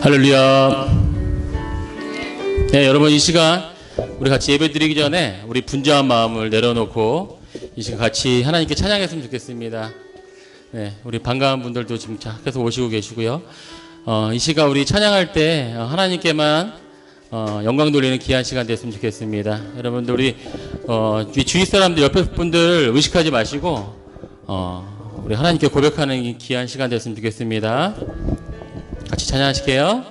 할렐루야. 네, 여러분 이 시간 우리 같이 예배 드리기 전에 우리 분주한 마음을 내려놓고 이 시간 같이 하나님께 찬양했으면 좋겠습니다. 네, 우리 반가운 분들도 지금 계속 오시고 계시고요. 이 시간 우리 찬양할 때 하나님께만 영광 돌리는 귀한 시간 됐으면 좋겠습니다. 여러분들 우리 주위 사람들 옆에 분들 의식하지 마시고 우리 하나님께 고백하는 귀한 시간 됐으면 좋겠습니다. 같이 찬양하실게요.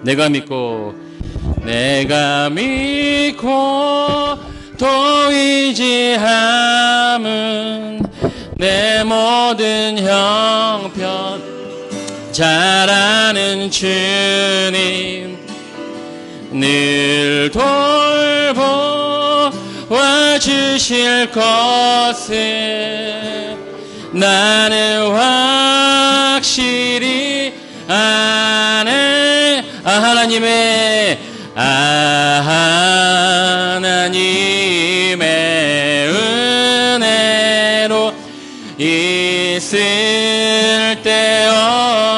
내가 믿고 또 의지함은 내 모든 형편 잘 아는 주님 늘 돌보아 주실 것을 나는 확실히 아네. 하나님의 은혜로 있을 때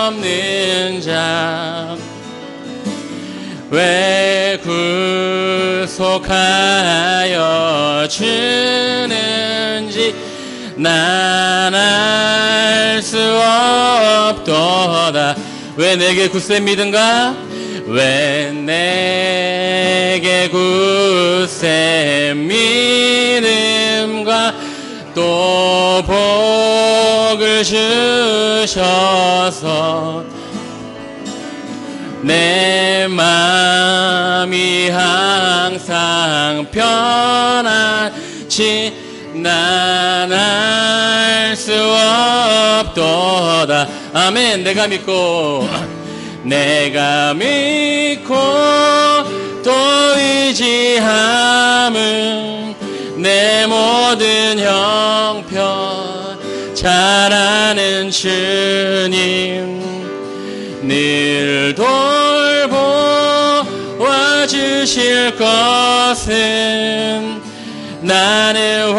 없는 자 왜 구속하여 주는지 난 알 수 없도다. 왜 내게 굳세 믿음과 왜 내게 굳세 믿음과 또 복을 주셔서 내 마음이 항상 편안치 난 알 수 없도다. 아멘. 내가 믿고 또 의지함은 내 모든 형편 잘 아는 주님 늘 돌보아 주실 것은 나는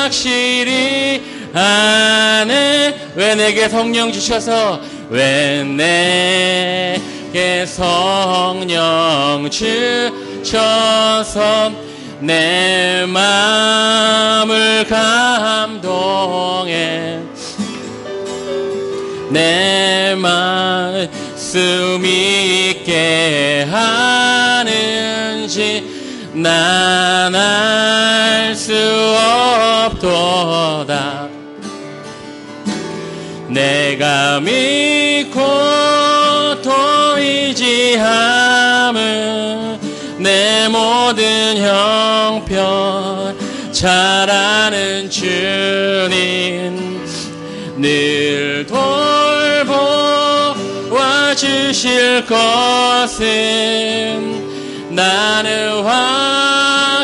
확실히 아네. 왜 내게 성령 주셔서 왜 내게 성령 주셔서 내 마음을 감동해 내 말씀 있게 하는지 난 알 수 없도다. 내가 믿고 또 의지함은 내 모든 형편 잘 아는 주님 늘 돌보아 주실 것은 나는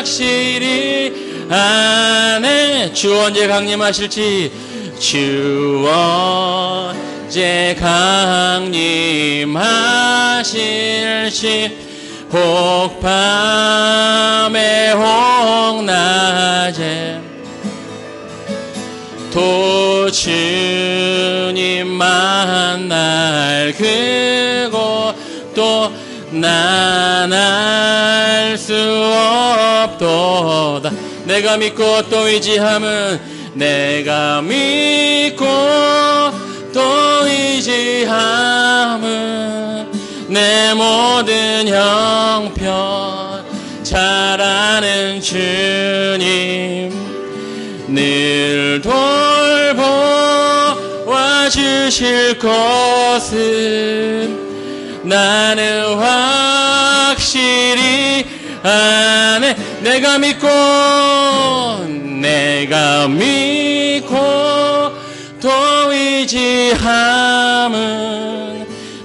확실히 아네. 주 언제 강림하실지 주 언제 강림하실지 혹 밤에 혹 낮에 또 주님 만날 그곳 또 난 알 수 없도다. 내가 믿고 또 의지함은 내가 믿고 또 의지함은 내 모든 형편 잘 아는 주님 늘 돌보아 주실 것은 나는 확실히 아네. 내가 믿고 또 의지함은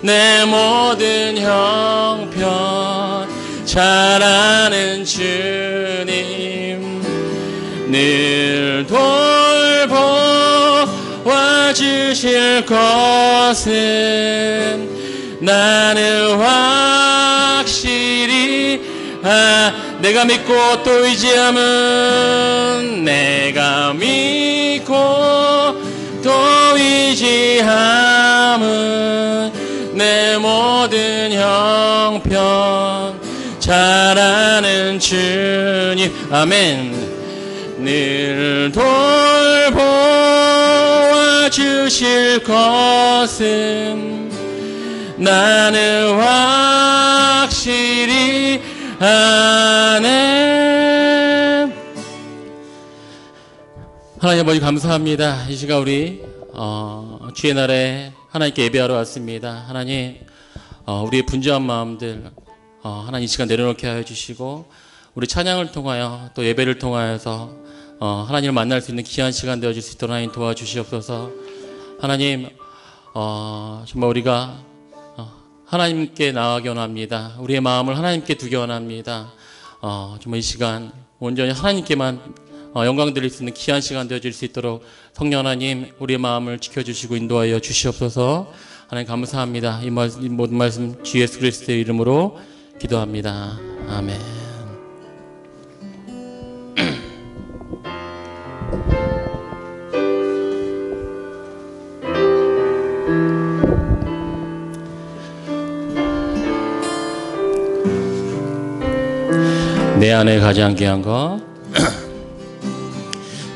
내 모든 형편 잘 아는 주님 늘 돌보아 주실 것은 나는 확실히 내가 믿고 또 의지함은 내가 믿고 또 지지함은 내 모든 형편 잘 아는 주님 아멘. 늘 돌보아 주실 것은 나는 확실히 아네. 하나님 아버지 감사합니다. 이 시간 우리 주의 날에 하나님께 예배하러 왔습니다. 하나님 우리의 분주한 마음들 하나님 이 시간 내려놓게 하여 주시고 우리 찬양을 통하여 또 예배를 통하여서 하나님을 만날 수 있는 귀한 시간 되어줄 수 있도록 하나님 도와주시옵소서. 하나님 정말 우리가 하나님께 나아가기 원합니다. 우리의 마음을 하나님께 두기 원합니다. 정말 이 시간 온전히 하나님께만 영광 드릴 수 있는 귀한 시간 되어줄 수 있도록 성령 하나님 우리의 마음을 지켜주시고 인도하여 주시옵소서. 하나님 감사합니다. 이 모든 말씀 주 예수 그리스도의 이름으로 기도합니다. 아멘. 내 안에 가장 귀한 것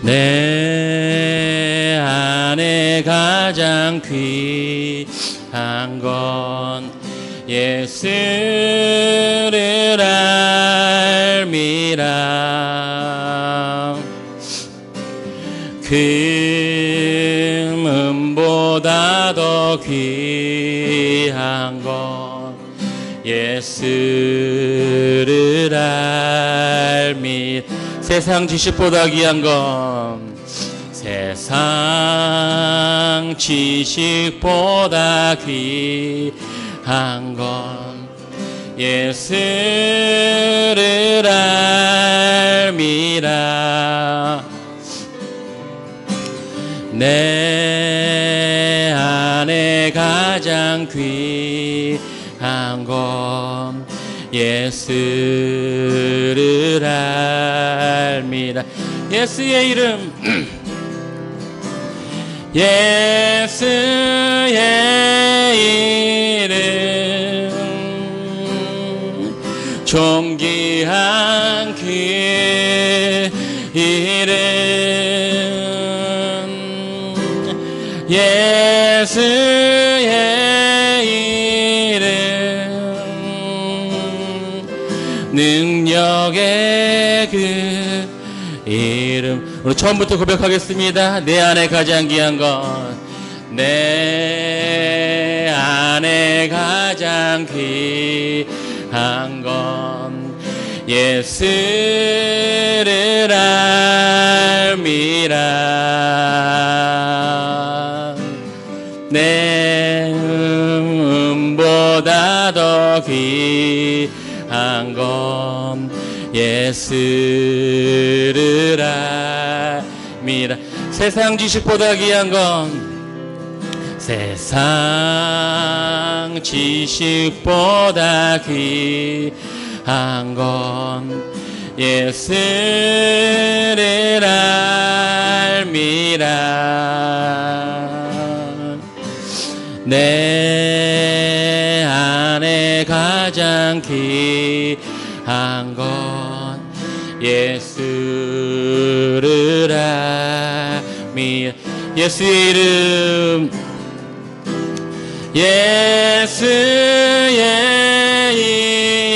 내 안에 가장 귀한 건 예수를 알미라. 금은보다 더 귀한 건 예수를 알미. 세상 지식보다 귀한 건 세상 지식보다 귀한 건 예수를 알미라. 내 안에 가장 귀한 건 예수를 알미라. 예수의 이름 예수의 이름 존귀한 그 이름 예수의 이름 능력의 그 이름. 우리 처음부터 고백하겠습니다. 내 안에 가장 귀한 건 내 안에 가장 귀한 건 예수를 알미라. 내 음보다 더 귀한 건 예수를 알미라. 세상 지식보다 귀한 건 세상 지식보다 귀한 건 예수를 알미라. 내 안에 가장 귀한 건 예수를 알미라. 예수의 이름 예수의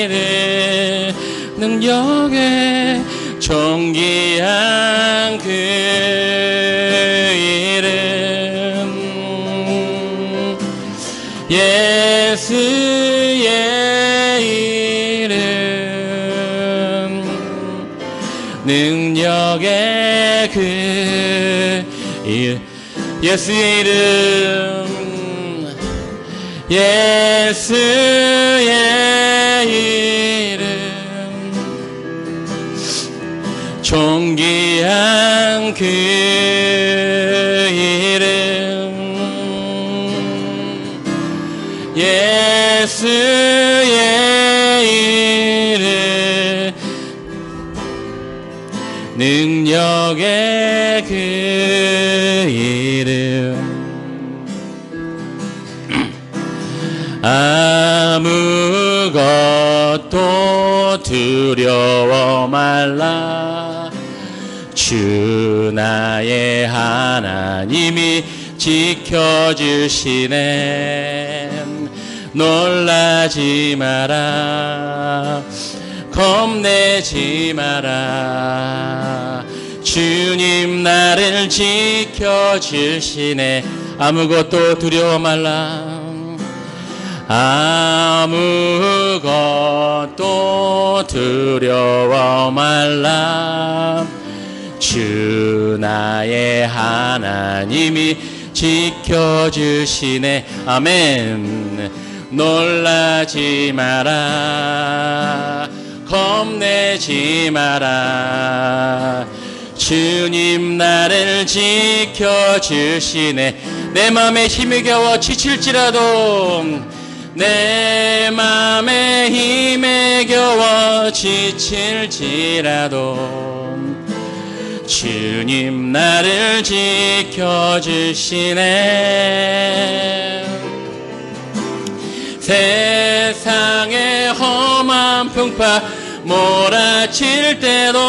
이름 능력의 존귀한 그 이름 예수의 이름 능력의 그 이름 예수의 이름 예수의 이름 존귀한 그 이름 예수의 이름 능력의 그 이름 아무것도 두려워 말라. 주 나의 하나님이 지켜주시네. 놀라지 마라. 겁내지 마라. 주님 나를 지켜주시네. 아무것도 두려워 말라. 아무것도 두려워 말라. 주 나의 하나님이 지켜주시네. 아멘. 놀라지 마라. 겁내지 마라. 주님 나를 지켜주시네. 내 맘에 힘이 겨워 지칠지라도, 내 맘에 힘에 겨워 지칠지라도 주님 나를 지켜주시네. 세상의 험한 풍파 몰아칠 때도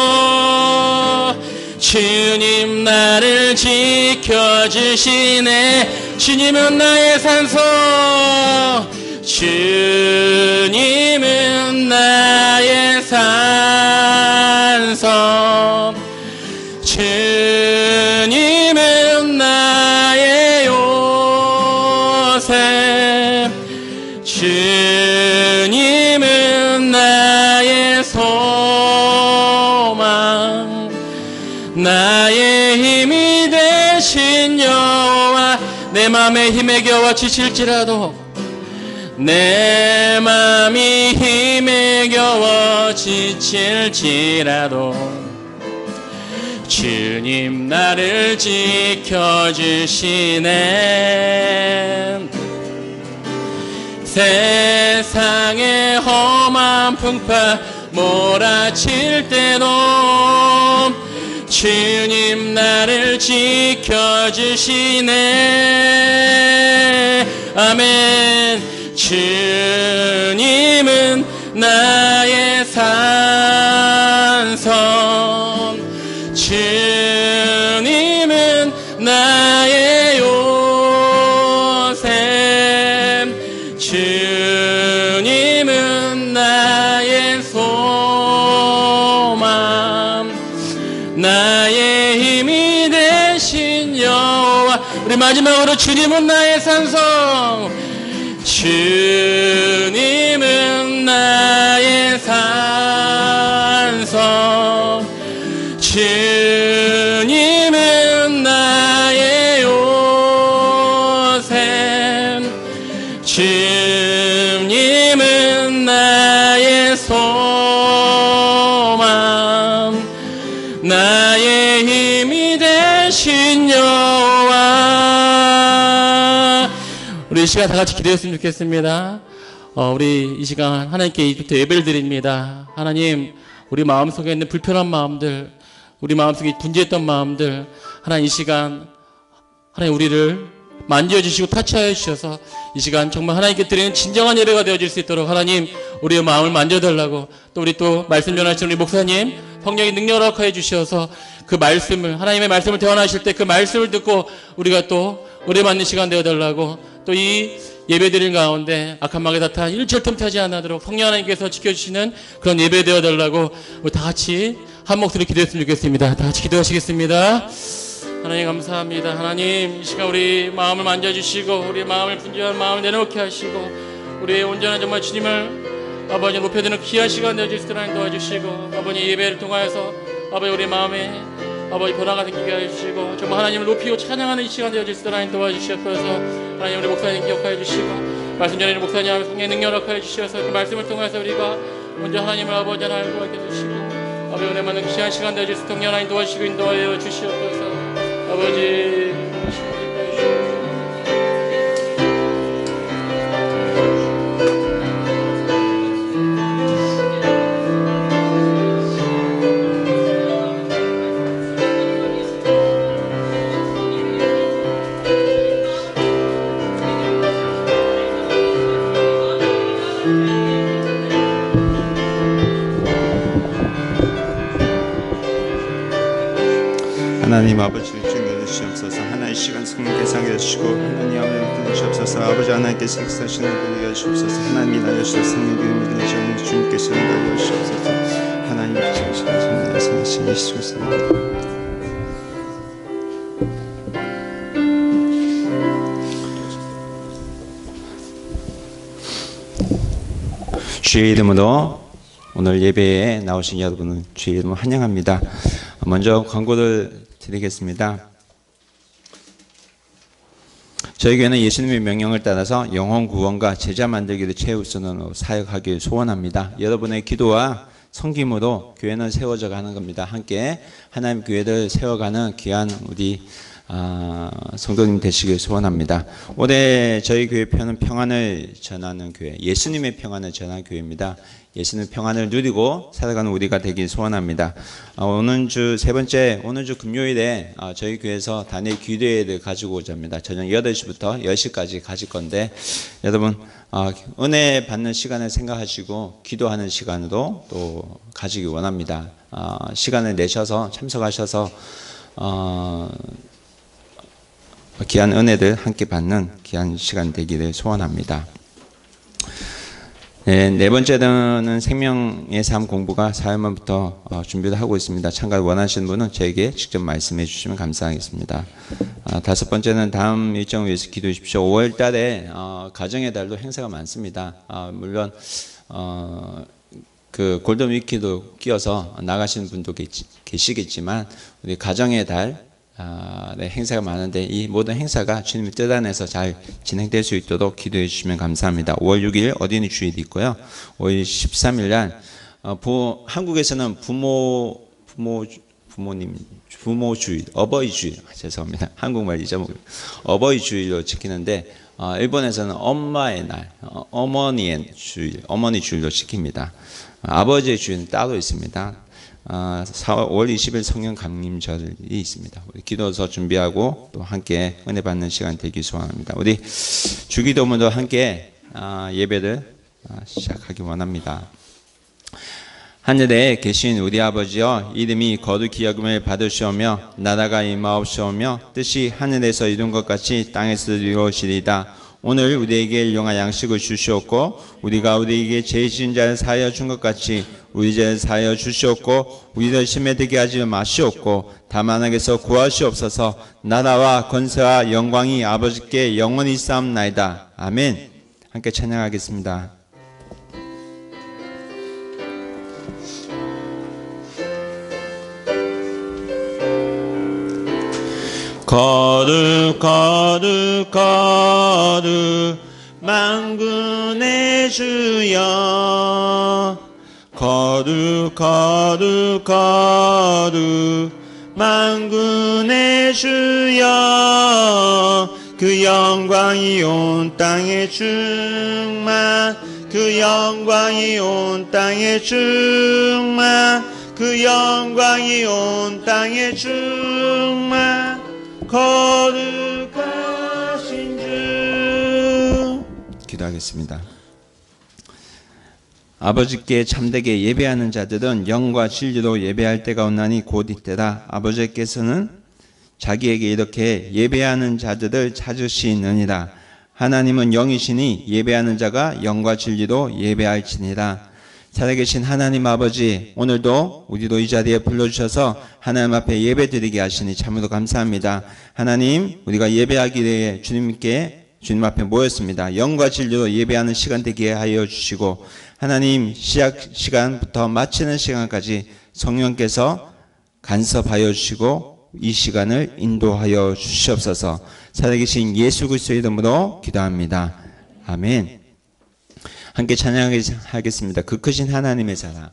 주님 나를 지켜주시네. 주님은 나의 산소, 주님은 나의 산소, 주님은 나의 요새, 주님은 나의 소망, 나의 힘이 되신 여호와. 내 맘에 힘에 겨워 지칠지라도, 내 맘이 힘에 겨워 지칠지라도 주님 나를 지켜주시네. 세상의 험한 풍파 몰아칠 때도 주님 나를 지켜주시네. 아멘. 주님은 나의 산성, 주님은 나의 요새, 주님은 나의 소망, 나의 힘이 되신 여호와. 우리 마지막으로 주님은 나의 산성, 주님은 나의 산성, 주님은 나의 요새, 주님은 나의 소망, 나의 힘이 되신 여호와. 우리 이 시간 다 같이 기도했으면 좋겠습니다. 우리 이 시간 하나님께 이제부터 예배를 드립니다. 하나님, 우리 마음속에 있는 불편한 마음들, 우리 마음속에 분주했던 마음들, 하나님 이 시간 하나님 우리를 만져주시고 타치하여 주셔서 이 시간 정말 하나님께 드리는 진정한 예배가 되어질 수 있도록 하나님 우리의 마음을 만져달라고, 또 우리 또 말씀 전하시는 우리 목사님 성령의 능력을 허락하여 주셔서 그 말씀을, 하나님의 말씀을 대언하실 때 그 말씀을 듣고 우리가 또 우리 맞는 시간 되어달라고, 또 이 예배드린 가운데 악한 마귀 사탄 일절 틈타지 않도록 성령 하나님께서 지켜주시는 그런 예배 되어달라고 우리 다 같이 한 목소리 기도했으면 좋겠습니다. 다 같이 기도하시겠습니다. 하나님 감사합니다. 하나님 이 시간 우리 마음을 만져주시고 우리 마음을 분주한 마음을 내놓게 하시고 우리의 온전한 정말 주님을 아버지 높여드리는 귀한 시간 되어질 수 있도록 도와주시고, 아버지 예배를 통하여서 아버지 우리 마음에 아버지 변화가 생기게 해주시고 정말 하나님을 높이고 찬양하는 이 시간 되어질 수 있도록 도와주시옵소서. 하나님 우리 목사님 기억하여 주시고 말씀 전하는 목사님 성령의 능력을 허락하여 주시어서 그 말씀을 통해서 우리가 먼저 하나님을 아버지 하나님 알고 알게 해주시고 아버지 은혜 많은 귀한 시간 되어질 수 있도록 하나님 도와주시고 인도하여 주시옵소서. 아버지 하나님 아버지를 주님께 주시옵소서. 하나의 시간 성령께서 하게 하시고 하나님 아버지를 주시옵소서. 아버지 하나님께서 역사하시는 분이 하시옵소서. 하나님이 날려주셔서 성령님이 날려주시는 주님께서 날려주시옵소서. 하나님 주시옵소서. 성령 성신 예수 그리스도 주의 이름으로 오늘 예배에 나오신 여러분을 주의 이름으로 환영합니다. 먼저 광고를 드리겠습니다. 저희 교회는 예수님의 명령을 따라서 영혼 구원과 제자 만들기를 최우선으로 사역하길 소원합니다. 여러분의 기도와 섬김으로 교회는 세워져 가는 겁니다. 함께 하나님 교회를 세워가는 귀한 우리 성도님 되시길 소원합니다. 올해 저희 교회 표는 평안을 전하는 교회, 예수님의 평안을 전하는 교회입니다. 예수님의 평안을 누리고 살아가는 우리가 되길 소원합니다. 오늘 주 세 번째, 오늘 주 금요일에 저희 교회에서 단일 기도회를 가지고 오자입니다. 저녁 8시부터 10시까지 가질 건데 여러분 은혜 받는 시간을 생각하시고 기도하는 시간으로 또 가지기 원합니다. 시간을 내셔서 참석하셔서 귀한 은혜를 함께 받는 귀한 시간 되기를 소원합니다. 네 번째는 생명의 삶 공부가 4월부터 준비를 하고 있습니다. 참가를 원하시는 분은 저에게 직접 말씀해 주시면 감사하겠습니다. 다섯 번째는 다음 일정을 위해서 기도해 주십시오. 5월 달에 가정의 달도 행사가 많습니다. 물론 그 골든 위키도 끼어서 나가시는 분도 계시겠지만 우리 가정의 달 행사가 많은데 이 모든 행사가 주님의 뜻 안에서 잘 진행될 수 있도록 기도해 주시면 감사합니다. 5월 6일 어린이 주일이 있고요. 5월 13일 날 한국에서는 부모 주일, 어버이 주일, 죄송합니다. 한국말 잊어먹어요. 어버이 주일로 지키는데 일본에서는 엄마의 날, 어머니 주일로 지킵니다. 아버지의 주일은 따로 있습니다. 5월 20일 성령 감림절이 있습니다. 우리 기도서 준비하고 또 함께 은혜 받는 시간 되기 소원합니다. 우리 주기도문도 함께 예배를 시작하기 원합니다. 하늘에 계신 우리 아버지여, 이름이 거룩히 여김을 받으시오며 나라가 임하옵시오며 뜻이 하늘에서 이룬 것 같이 땅에서 이루어지리이다. 오늘 우리에게 일용할 양식을 주시옵고 우리가 우리에게 죄 지은 자를 사하여 준 것 같이 우리 죄를 사하여 주시옵고 우리를 심에 들게 하지 마시옵고 다만 하게서 구하시옵소서. 나라와 권세와 영광이 아버지께 영원히 쌓옵나이다. 아멘. 함께 찬양하겠습니다. 거룩 거룩 거룩 만군의 주여, 거룩 거룩 거룩 만군의 주여, 그 영광이 온 땅에 충만, 그 영광이 온 땅에 충만, 그 영광이 온 땅에 충만, 거룩하신 주. 기도하겠습니다. 아버지께 참되게 예배하는 자들은 영과 진리로 예배할 때가 온나니 곧 이때다. 아버지께서는 자기에게 이렇게 예배하는 자들을 찾으시느니라. 하나님은 영이시니 예배하는 자가 영과 진리로 예배할지니라. 살아계신 하나님 아버지, 오늘도 우리도 이 자리에 불러주셔서 하나님 앞에 예배드리게 하시니 참으로 감사합니다. 하나님, 우리가 예배하기 위해 주님 앞에 모였습니다. 영과 진리로 예배하는 시간 되게 하여 주시고 하나님, 시작 시간부터 마치는 시간까지 성령께서 간섭하여 주시고 이 시간을 인도하여 주시옵소서. 살아계신 예수 그리스도의 이름으로 기도합니다. 아멘. 함께 찬양하겠습니다. 그 크신 하나님의 사랑.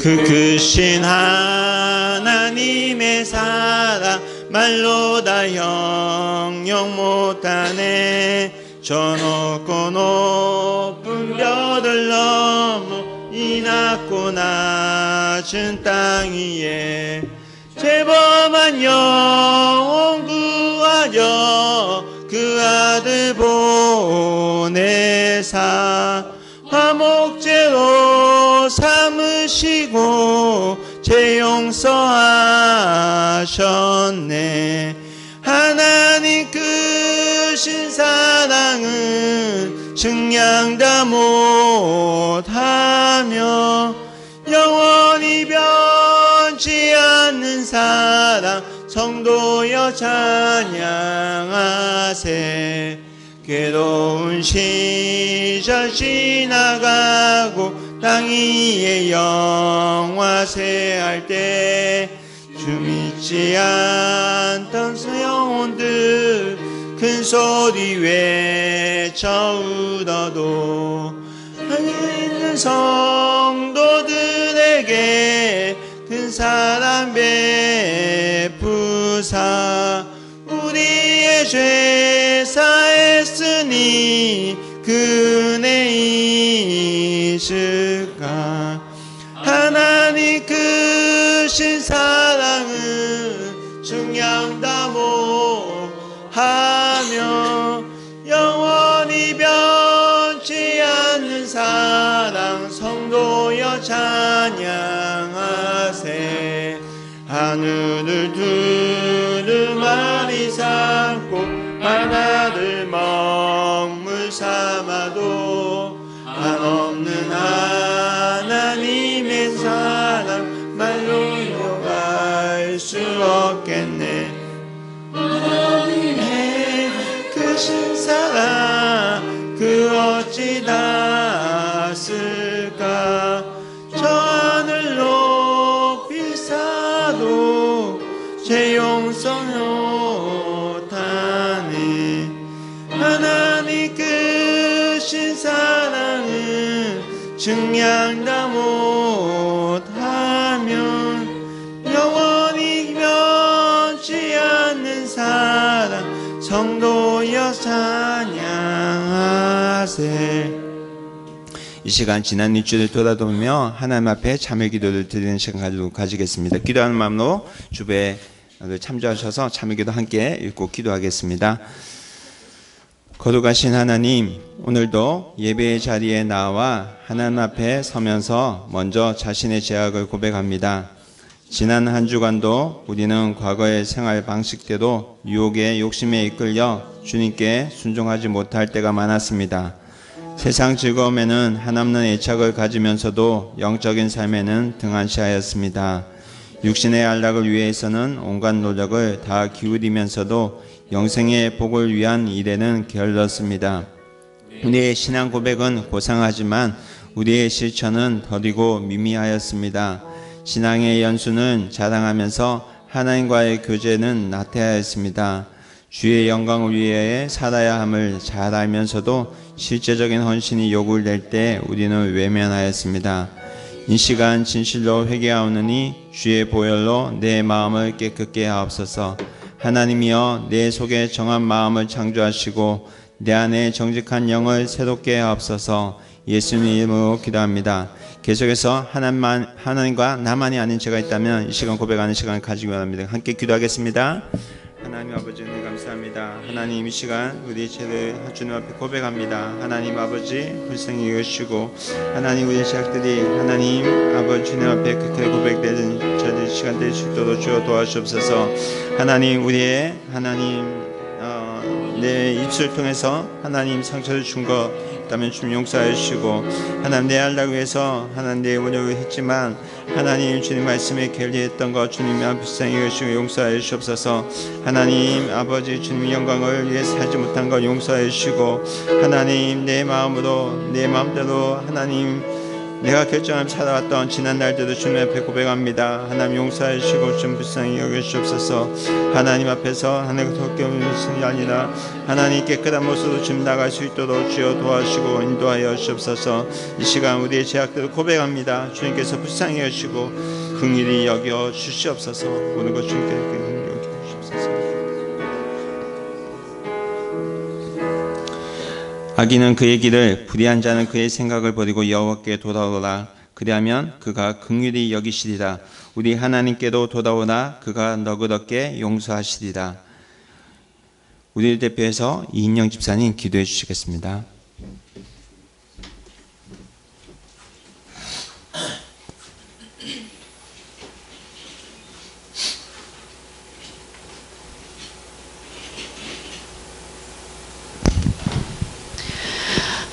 그 크신 하나님의 사랑 말로 다 형용 못하네. 저 높고 높은 벽을 넘어 이 낮고 낮은 땅 위에 죄범한 영혼 구하여 그 아들 보내 보시고 죄 용서하셨네. 하나님 크신 사랑은 증량다 못하며 영원히 변치 않는 사랑 성도여 찬양하세. 괴로운 시절 지나가고 땅 위에 영화세할 때 주 믿지 않던 영혼들 큰 소리 외쳐 울어도 하늘에 있는 성도들에게 큰 사랑 베푸사 우리의 죄 사했으니 그 은혜 있을까. 하나님 크신 사랑은 중량다 못하며 영원히 변치 않는 사랑 성도여 찬양하세. 하늘을 두루마리 삼고 바다를 먹물 삼아도 한없는 하나님의 사랑 말로 표현할 수 없겠네. 하나님의 크신 사랑 그 어찌 닿았을까. 저 하늘 높이 사도 죄 용서 못하네. 하나님 크신 사랑은 증량다 못하면 영원히 변치 않는 사랑 성도여 찬양하세. 이 시간 지난 일주일을 돌아보며 하나님 앞에 참회 기도를 드리는 시간 가지겠습니다. 기도하는 마음으로 주배를 참조하셔서 참회 기도 함께 읽고 기도하겠습니다. 거룩하신 하나님, 오늘도 예배의 자리에 나와 하나님 앞에 서면서 먼저 자신의 죄악을 고백합니다. 지난 한 주간도 우리는 과거의 생활 방식대로 유혹의 욕심에 이끌려 주님께 순종하지 못할 때가 많았습니다. 세상 즐거움에는 한없는 애착을 가지면서도 영적인 삶에는 등한시하였습니다. 육신의 안락을 위해서는 온갖 노력을 다 기울이면서도 영생의 복을 위한 일에는 게을렀습니다. 우리의 신앙 고백은 고상하지만 우리의 실천은 더디고 미미하였습니다. 신앙의 연수는 자랑하면서 하나님과의 교제는 나태하였습니다. 주의 영광을 위해 살아야 함을 잘 알면서도 실제적인 헌신이 요구될 때 우리는 외면하였습니다. 이 시간 진실로 회개하오느니 주의 보혈로 내 마음을 깨끗게 하옵소서. 하나님이여 내 속에 정한 마음을 창조하시고 내 안에 정직한 영을 새롭게 하옵소서. 예수님 이름으로 기도합니다. 계속해서 하나님과 나만이 아닌 죄가 있다면 이 시간 고백하는 시간을 가지기 원합니다. 함께 기도하겠습니다. 하나님 아버지 은혜 감사합니다. 하나님 이 시간 우리의 죄를 주님 앞에 고백합니다. 하나님 아버지 불쌍히 여기시고 하나님 우리의 죄악들이 하나님 아버지 주님 앞에 그렇게 고백되는 저들 시간 될 수 있도록 주여 도와주옵소서. 하나님 우리의 하나님 내 입술 통해서 하나님 상처를 준 것 있다면 주님 용서하여 주시고 하나님 내 알라고 해서 하나님 내 원력을 했지만 하나님 주님 말씀에 게을리했던 것 주님이 불쌍히 여기시고 용서하여 주옵소서. 하나님 아버지 주님 영광을 위해 살지 못한 것 용서하여 주시고 하나님 내 마음으로 내 마음대로 하나님 내가 결정하며 살아왔던 지난 날들도 주님 앞에 고백합니다. 하나님 용서해 주시고 좀 불쌍히 여겨주옵소서. 하나님 앞에서 하나님 그렇게 없는 것이 아니라 하나님 깨끗한 모습으로 주님 나갈 수 있도록 주여 도와주시고 인도하여 주옵소서. 이 시간 우리의 죄악들을 고백합니다. 주님께서 불쌍히 여기시고 긍휼히 여겨 주시옵소서. 모든 것 주님께 긍휼히 여겨 주시옵소서. 악인은 그의 길을 불의한 자는 그의 생각을 버리고 여호와께 돌아오라. 그리하면 그가 긍휼히 여기시리라. 우리 하나님께도 돌아오라. 그가 너그럽게 용서하시리라. 우리를 대표해서 이인영 집사님 기도해 주시겠습니다.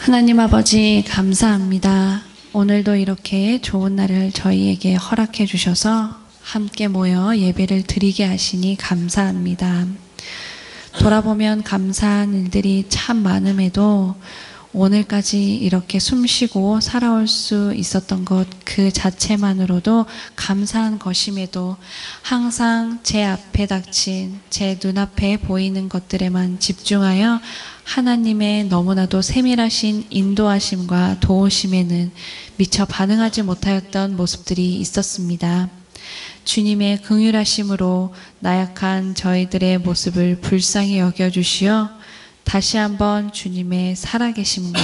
하나님 아버지 감사합니다. 오늘도 이렇게 좋은 날을 저희에게 허락해 주셔서 함께 모여 예배를 드리게 하시니 감사합니다. 돌아보면 감사한 일들이 참 많음에도 오늘까지 이렇게 숨쉬고 살아올 수 있었던 것 그 자체만으로도 감사한 것임에도 항상 제 앞에 닥친 제 눈앞에 보이는 것들에만 집중하여 하나님의 너무나도 세밀하신 인도하심과 도우심에는 미처 반응하지 못하였던 모습들이 있었습니다. 주님의 긍휼하심으로 나약한 저희들의 모습을 불쌍히 여겨주시어 다시 한번 주님의 살아계심과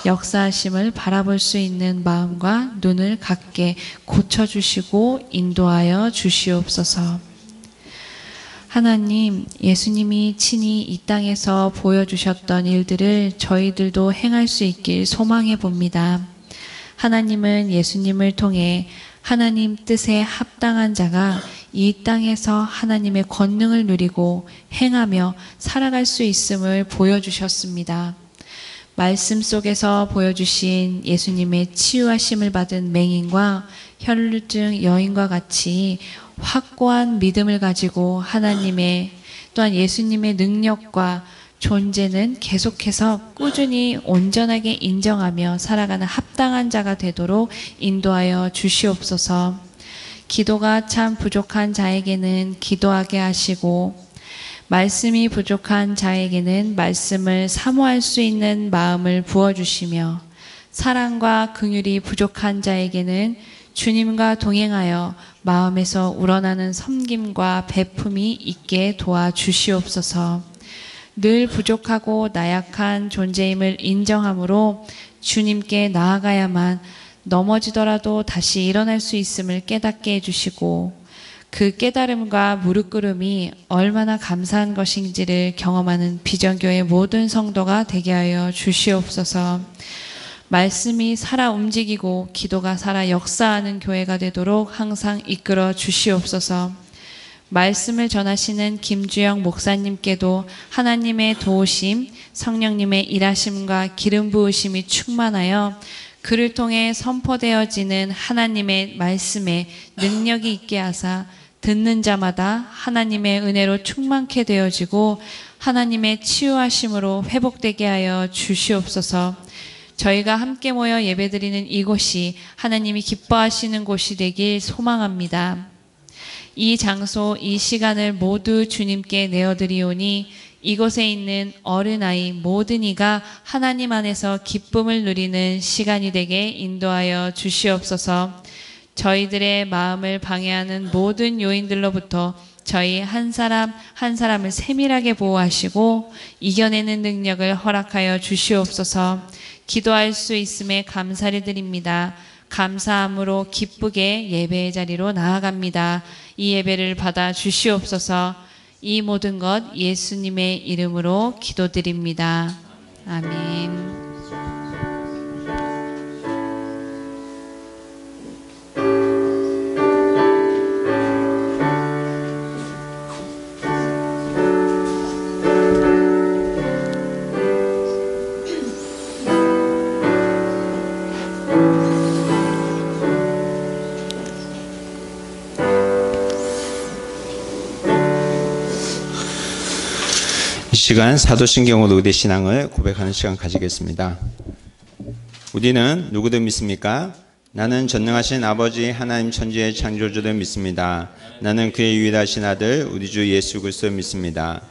역사하심을 바라볼 수 있는 마음과 눈을 갖게 고쳐주시고 인도하여 주시옵소서. 하나님, 예수님이 친히 이 땅에서 보여주셨던 일들을 저희들도 행할 수 있길 소망해 봅니다. 하나님은 예수님을 통해 하나님 뜻에 합당한 자가 이 땅에서 하나님의 권능을 누리고 행하며 살아갈 수 있음을 보여주셨습니다. 말씀 속에서 보여주신 예수님의 치유하심을 받은 맹인과 혈루증 여인과 같이 확고한 믿음을 가지고 하나님의 또한 예수님의 능력과 존재는 계속해서 꾸준히 온전하게 인정하며 살아가는 합당한 자가 되도록 인도하여 주시옵소서. 기도가 참 부족한 자에게는 기도하게 하시고 말씀이 부족한 자에게는 말씀을 사모할 수 있는 마음을 부어주시며 사랑과 긍휼이 부족한 자에게는 주님과 동행하여 마음에서 우러나는 섬김과 베품이 있게 도와주시옵소서. 늘 부족하고 나약한 존재임을 인정함으로 주님께 나아가야만 넘어지더라도 다시 일어날 수 있음을 깨닫게 해주시고 그 깨달음과 무릎 꿇음이 얼마나 감사한 것인지를 경험하는 비전교회 모든 성도가 되게 하여 주시옵소서. 말씀이 살아 움직이고 기도가 살아 역사하는 교회가 되도록 항상 이끌어 주시옵소서. 말씀을 전하시는 김주영 목사님께도 하나님의 도우심, 성령님의 일하심과 기름 부으심이 충만하여 그를 통해 선포되어지는 하나님의 말씀에 능력이 있게 하사 듣는 자마다 하나님의 은혜로 충만케 되어지고 하나님의 치유하심으로 회복되게 하여 주시옵소서. 저희가 함께 모여 예배드리는 이곳이 하나님이 기뻐하시는 곳이 되길 소망합니다. 이 장소, 이 시간을 모두 주님께 내어드리오니 이곳에 있는 어린아이 모든 이가 하나님 안에서 기쁨을 누리는 시간이 되게 인도하여 주시옵소서. 저희들의 마음을 방해하는 모든 요인들로부터 저희 한 사람 한 사람을 세밀하게 보호하시고 이겨내는 능력을 허락하여 주시옵소서. 기도할 수 있음에 감사를 드립니다. 감사함으로 기쁘게 예배의 자리로 나아갑니다. 이 예배를 받아 주시옵소서. 이 모든 것 예수님의 이름으로 기도드립니다. 아멘. 이 시간 사도신경으로 의대 신앙을 고백하는 시간 가지겠습니다. 우리는 누구를 믿습니까? 나는 전능하신 아버지 하나님 천지의 창조주를 믿습니다. 나는 그의 유일하신 아들 우리 주 예수 그리스도를 믿습니다.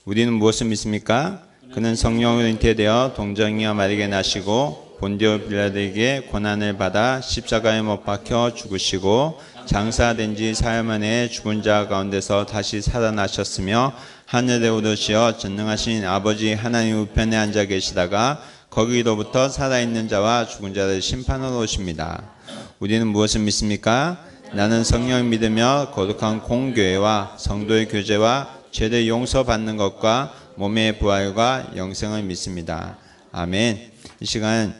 우리는 무엇을 믿습니까? 그는 성령으로 잉태되어 동정이와 마리아에게 나시고 본디오 빌라도에게 고난을 받아 십자가에 못 박혀 죽으시고 장사된 지 사흘 만에 죽은 자 가운데서 다시 살아나셨으며 하늘에 오르시어 전능하신 아버지 하나님 우편에 앉아 계시다가 거기로부터 살아있는 자와 죽은 자를 심판하러 오십니다. 우리는 무엇을 믿습니까? 나는 성령을 믿으며 거룩한 공교회와 성도의 교제와 죄를 용서받는 것과 몸의 부활과 영생을 믿습니다. 아멘. 이 시간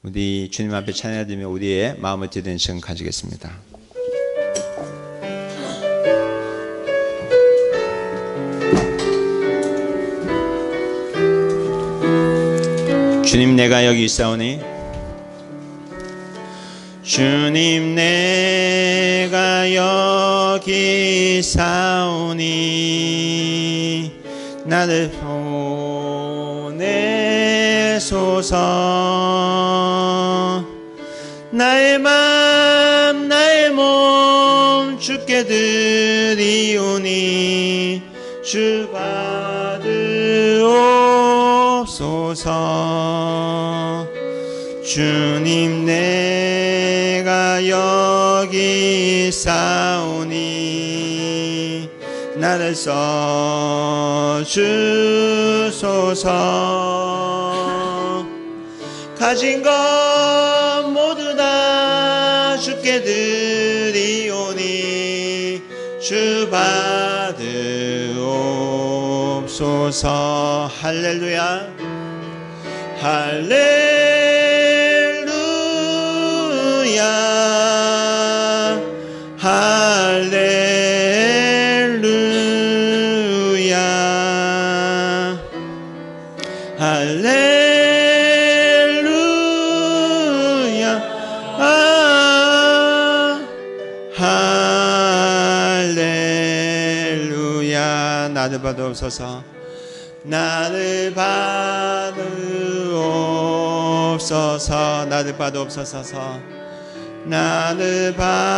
우리 주님 앞에 찬양드리며 우리의 마음을 드리는 시간 가지겠습니다. 주님 내가 여기 있사오니 주님 내가 여기 있사오니 나를 보내소서. 나의 맘 나의 몸 주께 드리오니 주 받으옵소서. 주님 내가 여기 있사오니 나를 써주소서. 가진 것 모두 다 주께 드리오니 주 받으옵소서. 할렐루야 할렐루야 할렐루야 할렐루야 할렐루야. 나를 받으옵소서. 나를 받으옵소서. 나를 받으옵소서. 나를 받으옵소서.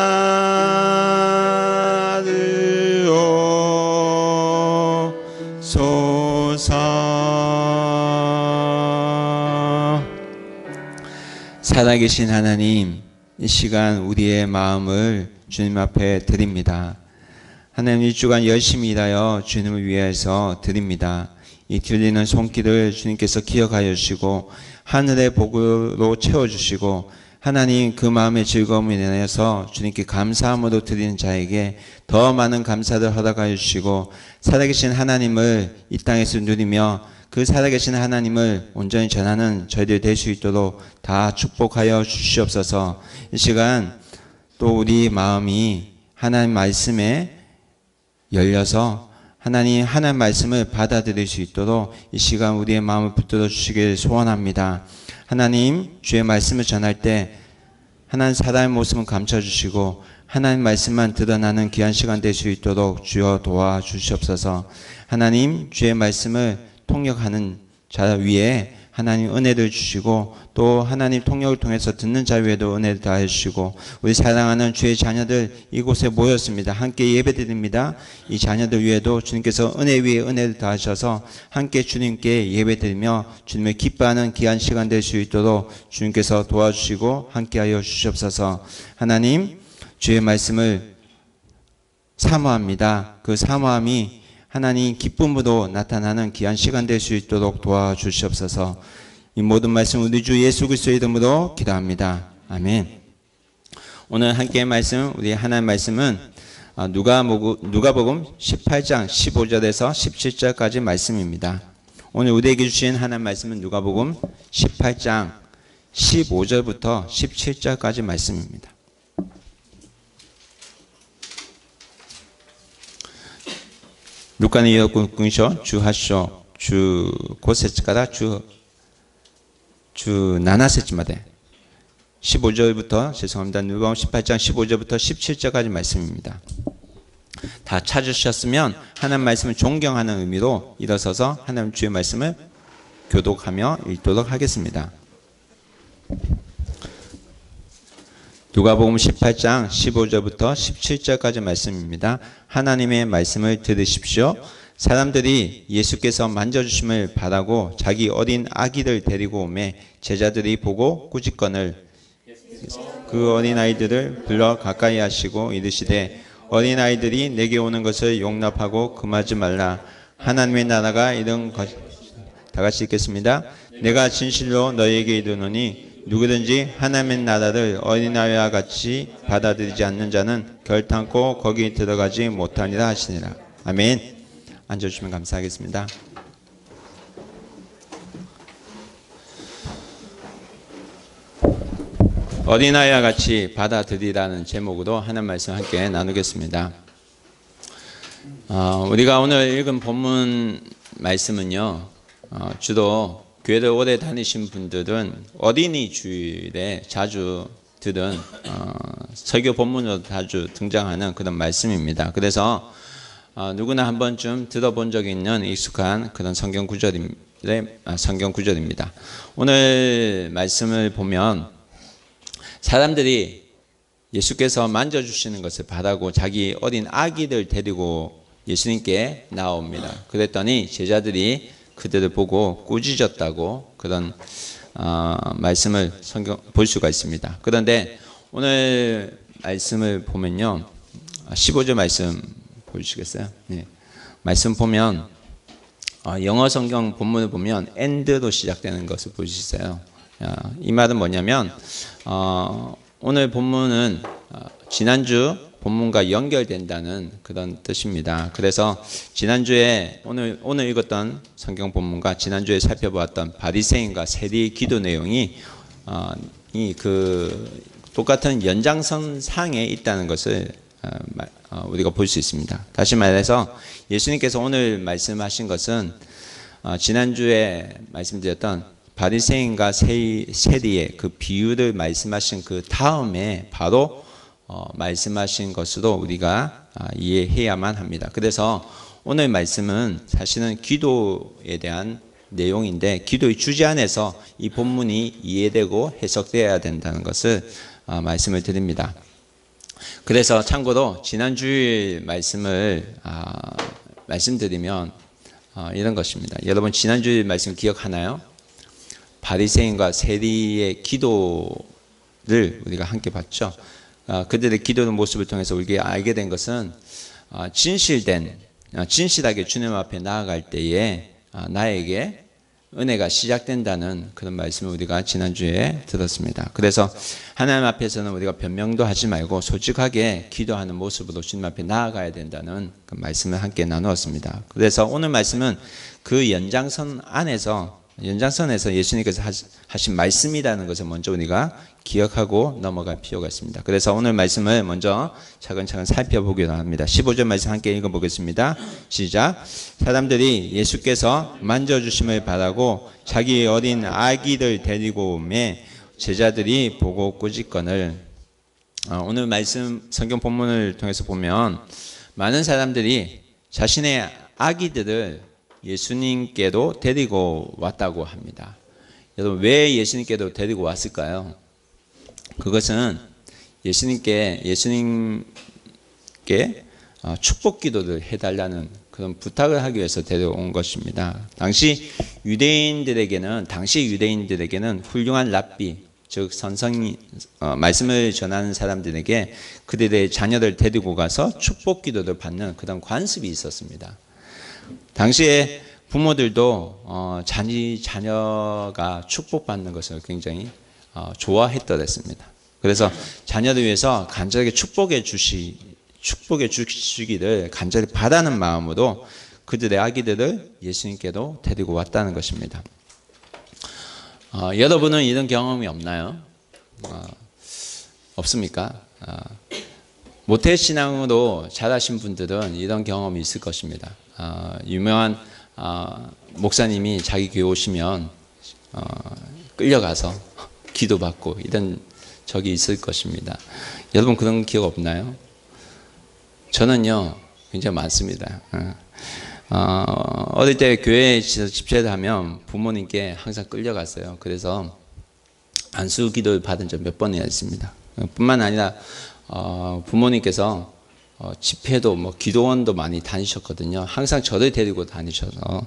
살아계신 하나님, 이 시간 우리의 마음을 주님 앞에 드립니다. 하나님, 이 주간 열심히 일하여 주님을 위해서 드립니다. 이 들리는 손길을 주님께서 기억하여 주시고 하늘의 복으로 채워주시고 하나님 그 마음의 즐거움을 인하여서 주님께 감사함으로 드리는 자에게 더 많은 감사를 허락하여 주시고 살아계신 하나님을 이 땅에서 누리며 그 살아계신 하나님을 온전히 전하는 저희들 될 수 있도록 다 축복하여 주시옵소서. 이 시간 또 우리 마음이 하나님 말씀에 열려서 하나님 말씀을 받아들일 수 있도록 이 시간 우리의 마음을 붙들어 주시길 소원합니다. 하나님 주의 말씀을 전할 때 하나님 사람의 모습은 감춰주시고 하나님 말씀만 드러나는 귀한 시간 될 수 있도록 주여 도와주시옵소서. 하나님 주의 말씀을 통역하는 자 위에 하나님 은혜를 주시고 또 하나님 통역을 통해서 듣는 자 위에도 은혜를 다해 주시고 우리 사랑하는 주의 자녀들 이곳에 모였습니다. 함께 예배드립니다. 이 자녀들 위에도 주님께서 은혜 위에 은혜를 다하셔서 함께 주님께 예배드리며 주님을 기뻐하는 귀한 시간 될 수 있도록 주님께서 도와주시고 함께하여 주시옵소서. 하나님 주의 말씀을 사모합니다. 그 사모함이 하나님 기쁨으로 나타나는 귀한 시간 될 수 있도록 도와주시옵소서. 이 모든 말씀 우리 주 예수 그리스도의 이름으로 기도합니다. 아멘. 오늘 함께 말씀 우리 하나님 말씀은 누가복음 18장 15절에서 17절까지 말씀입니다. 오늘 우리에게 주신 하나님 말씀은 누가복음 18장 15절부터 17절까지 말씀입니다. 루카는 이어군쇼 주하쇼 주 고세츠가라 주 나나세츠마데 15절부터 죄송합니다. 누가복음 18장 15절부터 17절까지 말씀입니다. 다 찾으셨으면 하나님 말씀을 존경하는 의미로 일어서서 하나님 주의 말씀을 교독하며 읽도록 하겠습니다. 누가복음 18장 15절부터 17절까지 말씀입니다. 하나님의 말씀을 들으십시오. 사람들이 예수께서 만져주심을 바라고 자기 어린 아기를 데리고 오매 제자들이 보고 꾸짖거늘 그 어린아이들을 불러 가까이 하시고 이르시되 어린아이들이 내게 오는 것을 용납하고 금하지 말라. 하나님의 나라가 이런 것. 다 같이 읽겠습니다. 내가 진실로 너희에게 이르노니 누구든지 하나님의 나라를 어린아이와 같이 받아들이지 않는 자는 결탄코 거기 들어가지 못하니라 하시니라. 아멘. 앉아주시면 감사하겠습니다. 어린아이와 같이 받아들이라는 제목으로 하나님 말씀 함께 나누겠습니다. 우리가 오늘 읽은 본문 말씀은요, 주로 교회를 오래 다니신 분들은 어린이 주일에 자주 들은 설교 본문으로 자주 등장하는 그런 말씀입니다. 그래서 누구나 한 번쯤 들어본 적이 있는 익숙한 그런 성경 구절입니다. 오늘 말씀을 보면 사람들이 예수께서 만져주시는 것을 바라고 자기 어린 아기들 데리고 예수님께 나옵니다. 그랬더니 제자들이 그들을 보고 꾸짖었다고 그런 말씀을 볼 수가 있습니다. 그런데 오늘 말씀을 보면요, 15절 말씀 보시겠어요? 네. 말씀 보면 영어 성경 본문을 보면 and로 시작되는 것을 볼 수 있어요. 이 말은 뭐냐면 오늘 본문은 지난주 본문과 연결된다는 그런 뜻입니다. 그래서 지난주에 오늘 읽었던 성경 본문과 지난주에 살펴보았던 바리새인과 세리의 기도 내용이 똑같은 연장선 상에 있다는 것을 우리가 볼 수 있습니다. 다시 말해서 예수님께서 오늘 말씀하신 것은 지난주에 말씀드렸던 바리새인과 세리의 그 비유를 말씀하신 그 다음에 바로 말씀하신 것으로 우리가 이해해야만 합니다. 그래서 오늘 말씀은 사실은 기도에 대한 내용인데 기도의 주제 안에서 이 본문이 이해되고 해석되어야 된다는 것을 말씀을 드립니다. 그래서 참고로 지난주일 말씀을 말씀드리면 이런 것입니다. 여러분 지난주일 말씀 기억하나요? 바리새인과 세리의 기도를 우리가 함께 봤죠. 그들의 기도의 모습을 통해서 우리가 알게 된 것은 진실하게 주님 앞에 나아갈 때에 나에게 은혜가 시작된다는 그런 말씀을 우리가 지난주에 들었습니다. 그래서 하나님 앞에서는 우리가 변명도 하지 말고 솔직하게 기도하는 모습으로 주님 앞에 나아가야 된다는 그 말씀을 함께 나누었습니다. 그래서 오늘 말씀은 그 연장선에서 예수님께서 하신 말씀이라는 것을 먼저 우리가 기억하고 넘어갈 필요가 있습니다. 그래서 오늘 말씀을 먼저 차근차근 살펴보기로 합니다. 15절 말씀 함께 읽어보겠습니다. 시작. 사람들이 예수께서 만져주심을 바라고 자기 어린 아기들 데리고 오매 제자들이 보고 꾸짖거늘. 오늘 말씀 성경 본문을 통해서 보면 많은 사람들이 자신의 아기들을 예수님께도 데리고 왔다고 합니다. 여러분 왜 예수님께도 데리고 왔을까요? 그것은 예수님께 축복 기도를 해달라는 그런 부탁을 하기 위해서 데려온 것입니다. 당시 유대인들에게는 훌륭한 랍비, 즉 선생님, 말씀을 전하는 사람들에게 그들의 자녀를 데리고 가서 축복 기도를 받는 그런 관습이 있었습니다. 당시에 부모들도 자녀가 축복받는 것을 굉장히 좋아했더랬습니다. 그래서 자녀를 위해서 간절하게 축복해 주시기를 간절히 바라는 마음으로 그들의 아기들을 예수님께도 데리고 왔다는 것입니다. 여러분은 이런 경험이 없나요? 없습니까? 모태신앙으로 자라신 분들은 이런 경험이 있을 것입니다. 유명한 목사님이 자기 교회 오시면 끌려가서 기도받고 이런 적이 있을 것입니다. 여러분 그런 기억 없나요? 저는요 굉장히 많습니다. 어릴 때 교회에 집회를 하면 부모님께 항상 끌려갔어요. 그래서 안수 기도를 받은 적 몇 번이나 있습니다. 뿐만 아니라 부모님께서 집회도 기도원도 많이 다니셨거든요. 항상 저를 데리고 다니셔서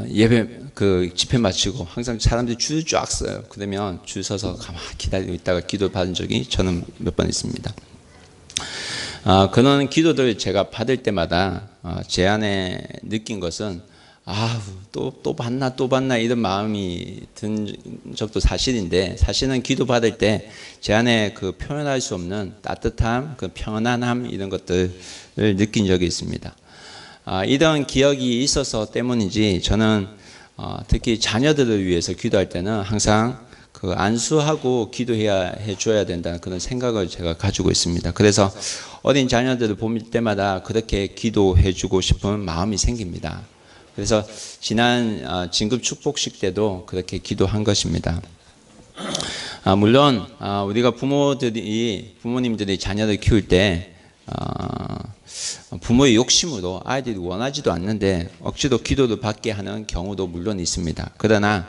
예배 집회 마치고 항상 사람들이 줄을 쫙 서요. 그러면 줄 서서 가만히 기다리고 있다가 기도 받은 적이 저는 몇 번 있습니다. 그런 기도들 제가 받을 때마다 제 안에 느낀 것은 또 받나 이런 마음이 든 적도 사실인데, 사실은 기도 받을 때 제 안에 그 표현할 수 없는 따뜻함, 그 편안함 이런 것들을 느낀 적이 있습니다. 이런 기억이 있어서 때문인지 저는 특히 자녀들을 위해서 기도할 때는 항상 그 안수하고 해줘야 된다는 그런 생각을 제가 가지고 있습니다. 그래서 어린 자녀들을 볼 때마다 그렇게 기도해주고 싶은 마음이 생깁니다. 그래서 지난 진급 축복식 때도 그렇게 기도한 것입니다. 물론 우리가 부모님들이 자녀를 키울 때 부모의 욕심으로 아이들이 원하지도 않는데 억지로 기도를 받게 하는 경우도 물론 있습니다. 그러나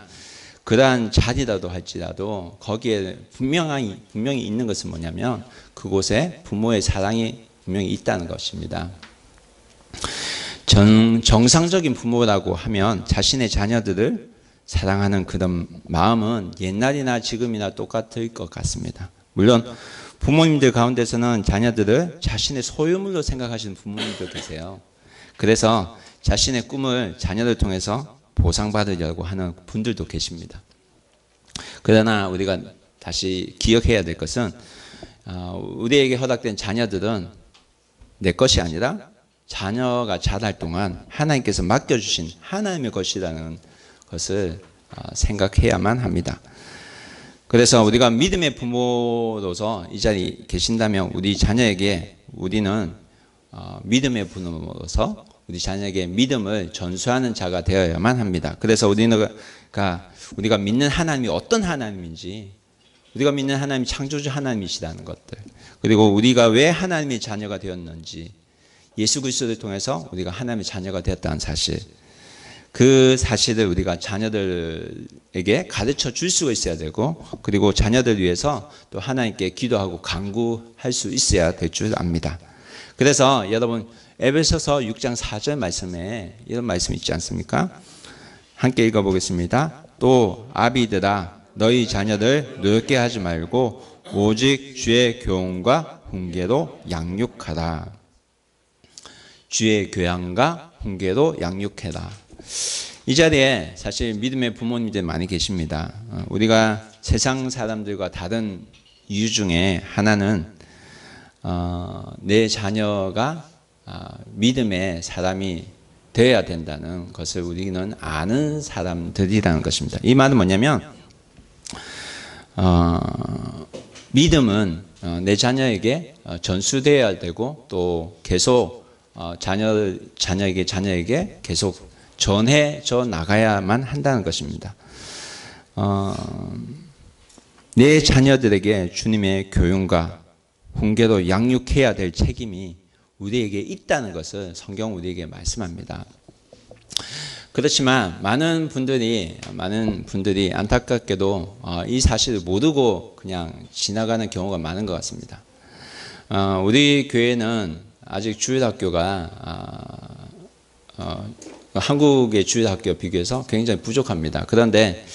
그러한 자리라도 할지라도 거기에 분명히 있는 것은 뭐냐면 그곳에 부모의 사랑이 분명히 있다는 것입니다. 정상적인 부모라고 하면 자신의 자녀들을 사랑하는 그런 마음은 옛날이나 지금이나 똑같을 것 같습니다. 물론 부모님들 가운데서는 자녀들을 자신의 소유물로 생각하시는 부모님도 계세요. 그래서 자신의 꿈을 자녀를 통해서 보상받으려고 하는 분들도 계십니다. 그러나 우리가 다시 기억해야 될 것은 우리에게 허락된 자녀들은 내 것이 아니라 자녀가 자랄 동안 하나님께서 맡겨주신 하나님의 것이라는 것을 생각해야만 합니다. 그래서 우리가 믿음의 부모로서 이 자리에 계신다면 우리 자녀에게 우리는 믿음의 부모로서 우리 자녀에게 믿음을 전수하는 자가 되어야만 합니다. 그래서 우리가 믿는 하나님이 어떤 하나님인지, 우리가 믿는 하나님이 창조주 하나님이시라는 것들, 그리고 우리가 왜 하나님의 자녀가 되었는지, 예수 그리스도를 통해서 우리가 하나님의 자녀가 되었다는 사실, 그 사실을 우리가 자녀들에게 가르쳐 줄 수가 있어야 되고, 그리고 자녀들 위해서 또 하나님께 기도하고 간구할 수 있어야 될 줄 압니다. 그래서 여러분 에베소서 6장 4절 말씀에 이런 말씀이 있지 않습니까? 함께 읽어보겠습니다. 또 아비들아 너희 자녀들 노엽게 하지 말고 오직 주의 교훈과 훈계로 양육하라. 주의 교양과 훈계로 양육해라. 이 자리에 사실 믿음의 부모님들 많이 계십니다. 우리가 세상 사람들과 다른 이유 중에 하나는 내 자녀가 믿음의 사람이 되어야 된다는 것을 우리는 아는 사람들이라는 것입니다. 이 말은 뭐냐면 믿음은 내 자녀에게 전수되어야 되고 또 계속 자녀에게 계속 전해져 나가야만 한다는 것입니다. 내 자녀들에게 주님의 교훈과 훈계로 양육해야 될 책임이 우리에게 있다는 것을 성경 우리에게 말씀합니다. 그렇지만 많은 분들이 안타깝게도 이 사실을 모르고 그냥 지나가는 경우가 많은 것 같습니다. 우리 교회는 아직 주일학교가 한국의 주일학교에 비교해서 굉장히 부족합니다. 그런데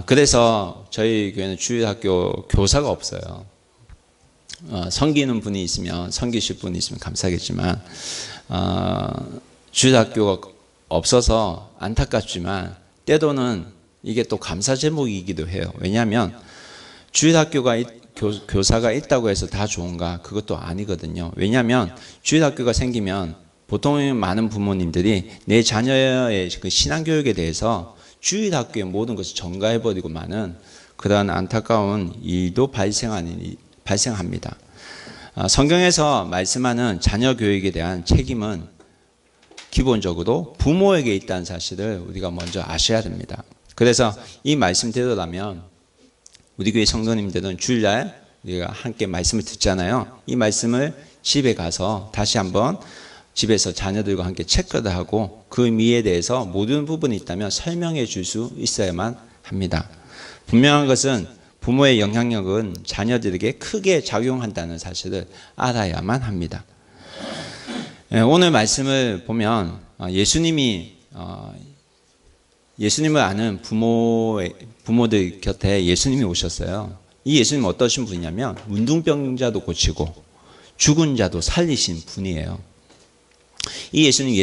그래서 저희 교회는 주일학교 교사가 없어요. 섬기는 분이 있으면, 섬기실 분이 있으면 감사하겠지만 주일학교가 없어서 안타깝지만 때로는 이게 또 감사 제목이기도 해요. 왜냐하면 주일학교가 교사가 있다고 해서 다 좋은가? 그것도 아니거든요. 왜냐하면 주일학교가 생기면 보통 많은 부모님들이 내 자녀의 그 신앙교육에 대해서 주일학교의 모든 것을 전가해버리고 마는 그러한 안타까운 일도 발생합니다. 성경에서 말씀하는 자녀 교육에 대한 책임은 기본적으로 부모에게 있다는 사실을 우리가 먼저 아셔야 됩니다. 그래서 이 말씀대로라면 우리 교회 성도님들은 주일날 우리가 함께 말씀을 듣잖아요. 이 말씀을 집에 가서 다시 한번 집에서 자녀들과 함께 체크를 하고 그 의미에 대해서 모든 부분이 있다면 설명해 줄 수 있어야만 합니다. 분명한 것은 부모의 영향력은 자녀들에게 크게 작용한다는 사실을 알아야만 합니다. 오늘 말씀을 보면 예수님을 아는 부모들 곁에 예수님이 오셨어요. 이 예수님은 어떠신 분이냐면 문둥병자도 고치고 죽은 자도 살리신 분이에요. 이 예수님이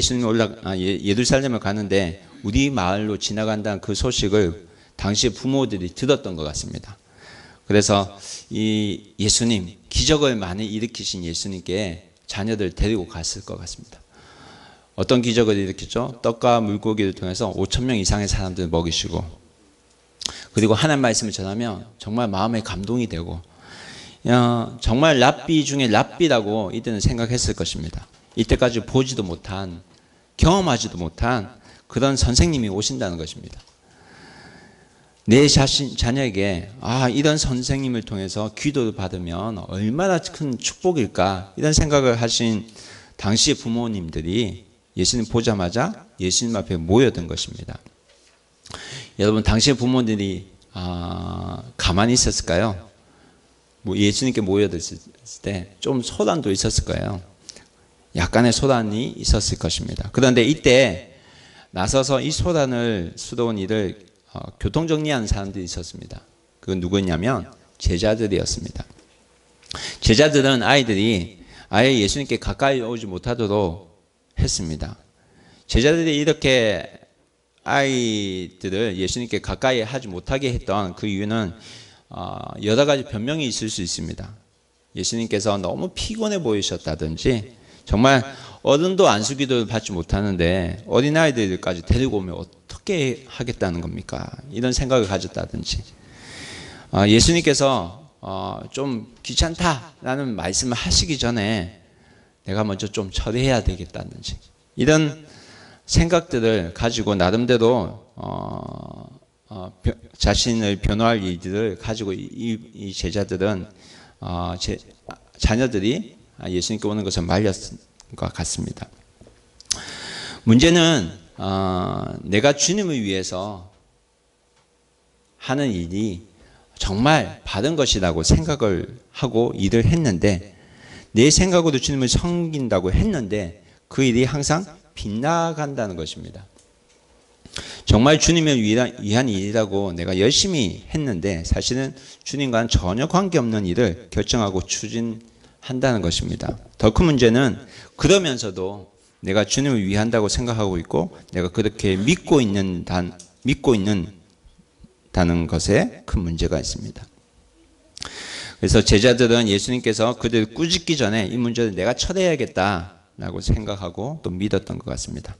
예루살렘을 가는데 우리 마을로 지나간다는 그 소식을 당시 부모들이 들었던 것 같습니다. 그래서 이 예수님, 기적을 많이 일으키신 예수님께 자녀들 데리고 갔을 것 같습니다. 어떤 기적을 일으켰죠? 떡과 물고기를 통해서 5,000명 이상의 사람들을 먹이시고, 그리고 하나님 말씀을 전하면 정말 마음에 감동이 되고, 정말 랍비 중에 랍비라고 이때는 생각했을 것입니다. 이때까지 보지도 못한, 경험하지도 못한 그런 선생님이 오신다는 것입니다. 내 자녀에게 이런 선생님을 통해서 기도를 받으면 얼마나 큰 축복일까, 이런 생각을 하신 당시의 부모님들이 예수님 보자마자 예수님 앞에 모여든 것입니다. 여러분, 당시의 부모들이 가만히 있었을까요? 예수님께 모여들었을 때 좀 소란도 있었을 거예요. 약간의 소란이 있었을 것입니다. 그런데 이때 나서서 이 소란을 수도원 일을 교통정리하는 사람들이 있었습니다. 그건 누구냐면 제자들이었습니다. 제자들은 아이들이 아예 예수님께 가까이 오지 못하도록 했습니다. 제자들이 이렇게 아이들을 예수님께 가까이 하지 못하게 했던 그 이유는 여러 가지 변명이 있을 수 있습니다. 예수님께서 너무 피곤해 보이셨다든지, 정말 어른도 안수기도를 받지 못하는데 어린아이들까지 데리고 오면 어떻게 하겠다는 겁니까? 이런 생각을 가졌다든지, 예수님께서 좀 귀찮다라는 말씀을 하시기 전에 내가 먼저 좀 처리해야 되겠다든지, 이런 생각들을 가지고 나름대로 자신을 변호할 일들을 가지고 이 제자들은 자녀들이 예수님께 오는 것을 말렸던 것 같습니다. 문제는 내가 주님을 위해서 하는 일이 정말 바른 것이라고 생각을 하고 일을 했는데, 내 생각으로 주님을 섬긴다고 했는데 그 일이 항상 빗나간다는 것입니다. 정말 주님을 위한 일이라고 내가 열심히 했는데 사실은 주님과는 전혀 관계없는 일을 결정하고 추진한다는 것입니다. 더 큰 문제는 그러면서도 내가 주님을 위한다고 생각하고 있고 내가 그렇게 믿고 있는다는 것에 큰 문제가 있습니다. 그래서 제자들은 예수님께서 그들을 꾸짖기 전에 이 문제를 내가 처리해야겠다라고 생각하고 또 믿었던 것 같습니다.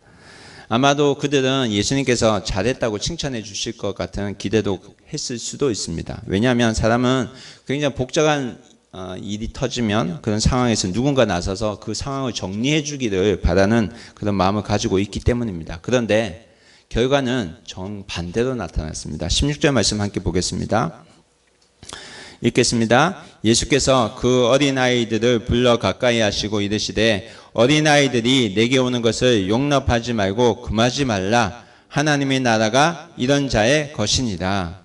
아마도 그들은 예수님께서 잘했다고 칭찬해 주실 것 같은 기대도 했을 수도 있습니다. 왜냐하면 사람은 굉장히 복잡한 일이 터지면 그런 상황에서 누군가 나서서 그 상황을 정리해 주기를 바라는 그런 마음을 가지고 있기 때문입니다. 그런데 결과는 정반대로 나타났습니다. 16절 말씀 함께 보겠습니다. 읽겠습니다. 예수께서 그 어린아이들을 불러 가까이 하시고 이르시되 어린아이들이 내게 오는 것을 용납하지 말고 금하지 말라. 하나님의 나라가 이런 자의 것이니라.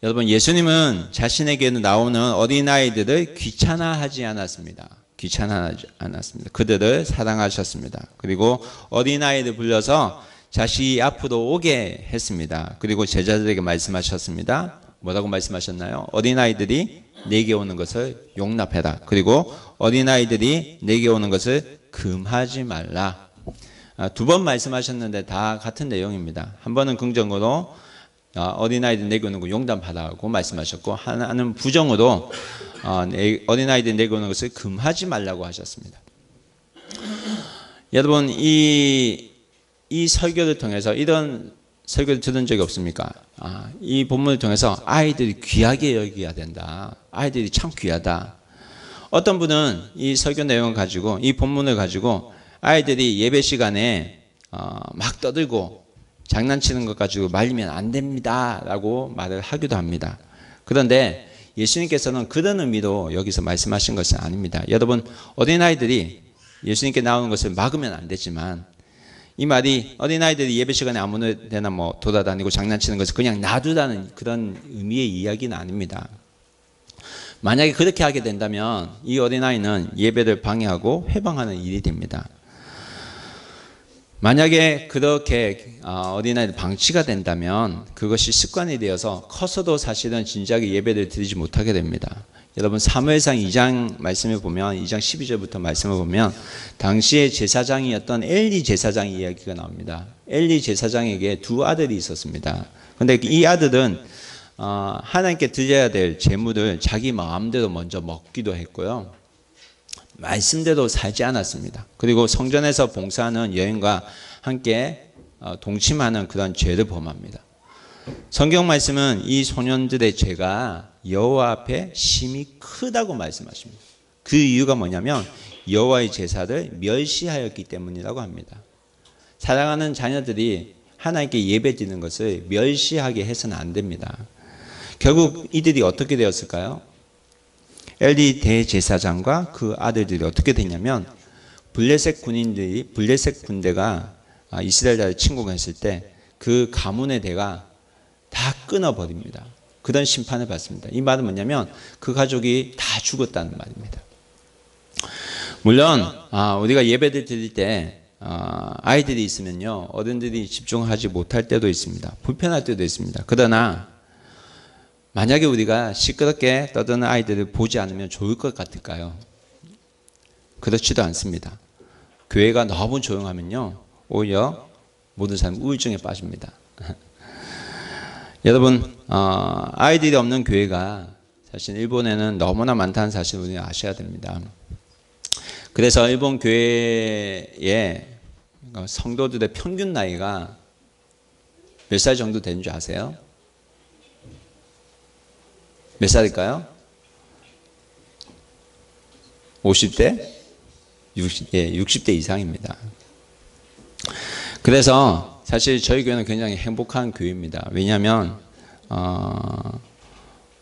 여러분, 예수님은 자신에게 나오는 어린아이들을 귀찮아하지 않았습니다. 귀찮아하지 않았습니다. 그들을 사랑하셨습니다. 그리고 어린아이를 불러서 자신이 앞으로 오게 했습니다. 그리고 제자들에게 말씀하셨습니다. 뭐라고 말씀하셨나요? 어린아이들이 내게 오는 것을 용납해라. 그리고 어린아이들이 내게 오는 것을 금하지 말라. 두 번 말씀하셨는데 다 같은 내용입니다. 한 번은 긍정으로 어린아이들 내게 오는 거 용납하라고 말씀하셨고, 하나는 부정으로 어린아이들 내게 오는 것을 금하지 말라고 하셨습니다. 여러분, 이 설교를 통해서 이런 설교를 들은 적이 없습니까? 이 본문을 통해서 아이들이 귀하게 여겨야 된다. 아이들이 참 귀하다. 어떤 분은 이 설교 내용을 가지고, 이 본문을 가지고 아이들이 예배 시간에 막 떠들고 장난치는 것 가지고 말리면 안 됩니다 라고 말을 하기도 합니다. 그런데 예수님께서는 그런 의미로 여기서 말씀하신 것은 아닙니다. 여러분, 어린아이들이 예수님께 나오는 것을 막으면 안 되지만, 이 말이 어린아이들이 예배 시간에 아무데나 돌아다니고 장난치는 것을 그냥 놔두라는 그런 의미의 이야기는 아닙니다. 만약에 그렇게 하게 된다면 이 어린아이는 예배를 방해하고 회방하는 일이 됩니다. 만약에 그렇게 어린아이들 방치가 된다면 그것이 습관이 되어서 커서도 사실은 진지하게 예배를 드리지 못하게 됩니다. 여러분, 사무엘상 2장 말씀을 보면, 2장 12절부터 말씀을 보면 당시의 제사장이었던 엘리 제사장 이야기가 나옵니다. 엘리 제사장에게 두 아들이 있었습니다. 그런데 이 아들은 하나님께 드려야 될 제물을 자기 마음대로 먼저 먹기도 했고요, 말씀대로 살지 않았습니다. 그리고 성전에서 봉사하는 여인과 함께 동침하는 그런 죄를 범합니다. 성경 말씀은 이 소년들의 죄가 여호와 앞에 심히 크다고 말씀하십니다. 그 이유가 뭐냐면 여호와의 제사를 멸시하였기 때문이라고 합니다. 사랑하는 자녀들이 하나님께 예배드리는 것을 멸시하게 해서는 안 됩니다. 결국 이들이 어떻게 되었을까요? 엘리 대제사장과 그 아들들이 어떻게 되냐면 블레셋 군대가 이스라엘을 침공했을 때 그 가문의 대가 다 끊어버립니다. 그런 심판을 받습니다. 이 말은 뭐냐면 그 가족이 다 죽었다는 말입니다. 물론 우리가 예배를 드릴 때 아이들이 있으면요, 어른들이 집중하지 못할 때도 있습니다. 불편할 때도 있습니다. 그러나 만약에 우리가 시끄럽게 떠드는 아이들을 보지 않으면 좋을 것 같을까요? 그렇지도 않습니다. 교회가 너무 조용하면요, 오히려 모든 사람 우울증에 빠집니다. 여러분, 아이들이 없는 교회가 사실 일본에는 너무나 많다는 사실을 우리가 아셔야 됩니다. 그래서 일본 교회의 성도들의 평균 나이가 몇 살 정도 되는 줄 아세요? 몇 살일까요? 50대? 60대 이상입니다. 그래서 사실 저희 교회는 굉장히 행복한 교회입니다. 왜냐하면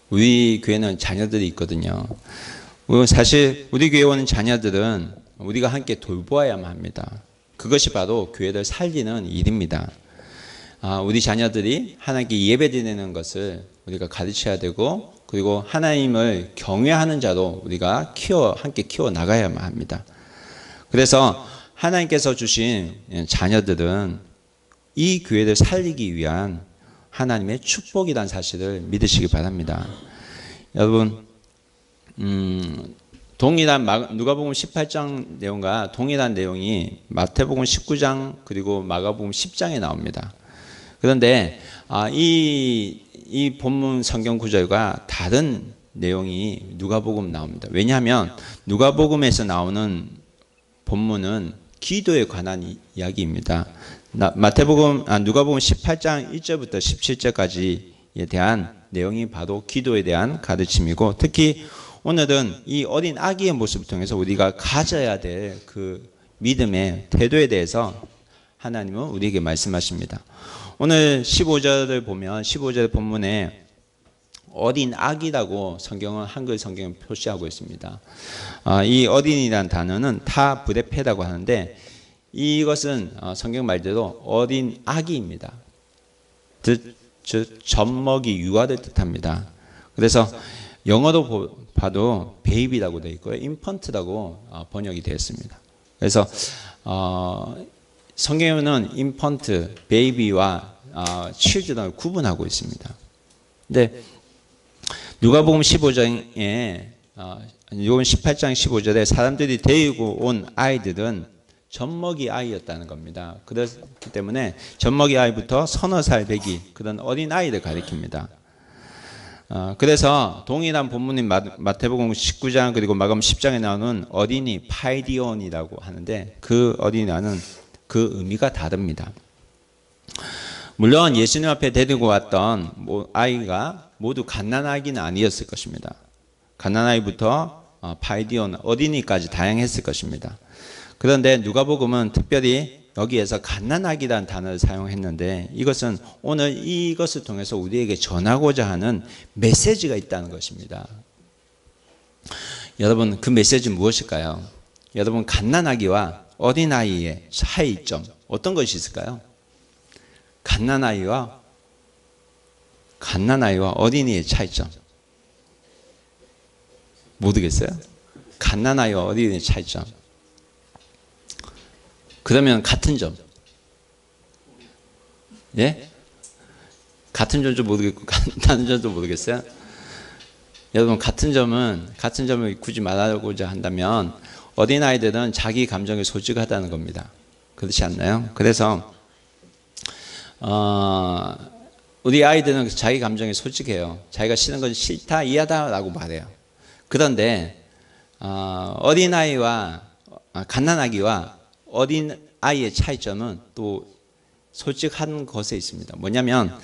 우리 교회는 자녀들이 있거든요. 사실 우리 교회에 오는 자녀들은 우리가 함께 돌보아야만 합니다. 그것이 바로 교회를 살리는 일입니다. 우리 자녀들이 하나님께 예배드리는 것을 우리가 가르쳐야 되고, 그리고 하나님을 경외하는 자로 우리가 함께 키워 나가야만 합니다. 그래서 하나님께서 주신 자녀들은 이 교회를 살리기 위한 하나님의 축복이라는 사실을 믿으시기 바랍니다. 여러분, 동일한 누가복음 18장 내용과 동일한 내용이 마태복음 19장 그리고 마가복음 10장에 나옵니다. 그런데 이 본문 성경 구절과 다른 내용이 누가복음 나옵니다. 왜냐하면 누가복음에서 나오는 본문은 기도에 관한 이야기입니다. 누가복음 18장 1절부터 17절까지에 대한 내용이 바로 기도에 대한 가르침이고, 특히 오늘은 이 어린 아기의 모습을 통해서 우리가 가져야 될 그 믿음의 태도에 대해서 하나님은 우리에게 말씀하십니다. 오늘 15절을 보면 15절 본문에 어린 아기라고 성경은 한글 성경을 표시하고 있습니다. 이 어린이라는 단어는 타브레페라고 하는데, 이것은 성경 말대로 어린 아기입니다. 즉 젖먹이 유아를 뜻합니다. 그래서 영어로 봐도 베이비라고 되어 있고요, 인펀트라고 번역이 되어 있습니다. 그래서 성경에는 인펀트, 베이비와 칠드런을 구분하고 있습니다. 근데 누가복음 15장에 누가복음 18장 15절에 사람들이 데리고 온 아이들은 젖먹이 아이였다는 겁니다. 그렇기 때문에 젖먹이 아이부터 서너 살 배기, 그런 어린 아이를 가리킵니다. 그래서 동일한 본문인 마태복음 19장 그리고 마가복음 10장에 나오는 어린이 파이디온이라고 하는데, 그 어린이라는 그 의미가 다릅니다. 물론 예수님 앞에 데리고 왔던 아이가 모두 갓난아기는 아니었을 것입니다. 갓난아이부터 파이디온, 어린이까지 다양했을 것입니다. 그런데 누가복음은 특별히 여기에서 갓난아기라는 단어를 사용했는데, 이것은 오늘 이것을 통해서 우리에게 전하고자 하는 메시지가 있다는 것입니다. 여러분, 그 메시지는 무엇일까요? 여러분, 갓난아기와 어린아이의 차이점, 어떤 것이 있을까요? 갓난아이와 어린이의 차이점 모르겠어요? 갓난아이와 어린이의 차이점. 그러면 같은 점. 예? 같은 점도 모르겠고 다른 점도 모르겠어요? 여러분, 같은 점을 굳이 말하고자 한다면 어린아이들은 자기 감정에 솔직하다는 겁니다. 그렇지 않나요? 그래서 우리 아이들은 자기 감정에 솔직해요. 자기가 싫은 건 싫다, 이하다라고 말해요. 그런데 어린아이와 갓난아기와 어린 아이의 차이점은 또 솔직한 것에 있습니다. 뭐냐면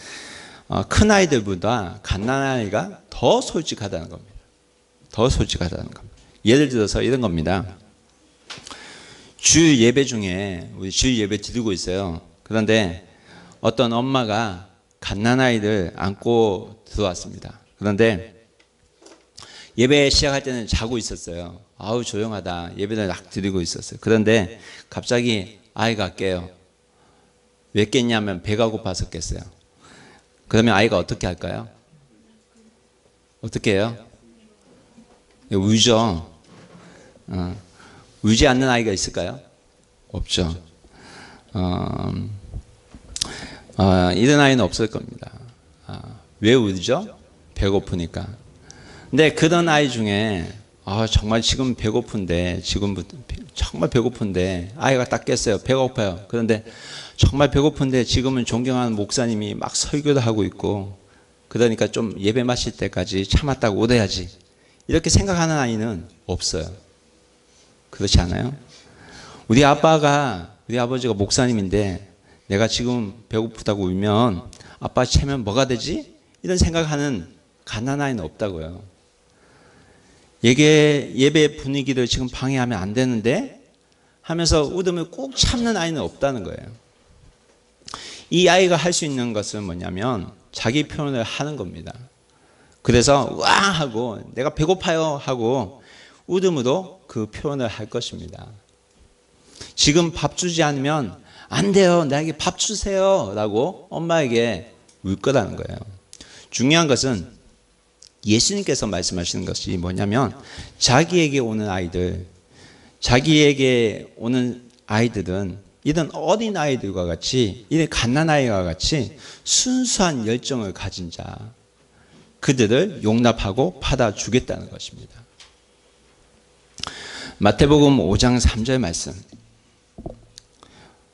큰 아이들보다 갓난아이가 더 솔직하다는 겁니다. 더 솔직하다는 겁니다. 예를 들어서 이런 겁니다. 주일 예배 중에 우리 주일 예배 드리고 있어요. 그런데 어떤 엄마가 갓난아이를 안고 들어왔습니다. 그런데 예배 시작할 때는 자고 있었어요. 아우 조용하다. 예배를 막 드리고 있었어요. 그런데 갑자기 아이가 깨요. 왜 깼냐면 배가 고파서 깼어요. 그러면 아이가 어떻게 할까요? 어떻게 해요? 울죠. 울지 않는 아이가 있을까요? 없죠. 이런 아이는 없을 겁니다. 왜 울죠? 배고프니까. 근데 그런 아이 중에 정말 지금 배고픈데 지금부터 정말 배고픈데 아이가 딱 깼어요. 배가 고파요. 그런데 정말 배고픈데 지금은 존경하는 목사님이 막 설교도 하고 있고 그러니까 좀 예배 마칠 때까지 참았다고 오래야지. 이렇게 생각하는 아이는 없어요. 그렇지 않아요? 우리 아버지가 목사님인데 내가 지금 배고프다고 울면 아빠 체면 뭐가 되지? 이런 생각하는 가난아이는 없다고요. 예배 분위기를 지금 방해하면 안 되는데 하면서 웃음을 꾹 참는 아이는 없다는 거예요. 이 아이가 할 수 있는 것은 뭐냐면 자기 표현을 하는 겁니다. 그래서 와 하고 내가 배고파요 하고 웃음으로 그 표현을 할 것입니다. 지금 밥 주지 않으면 안 돼요. 나에게 밥 주세요 라고 엄마에게 울 거라는 거예요. 중요한 것은 예수님께서 말씀하시는 것이 뭐냐면 자기에게 오는 아이들은 이런 어린 아이들과 같이 이런 갓난아이와 같이 순수한 열정을 가진 자 그들을 용납하고 받아주겠다는 것입니다. 마태복음 5장 3절 말씀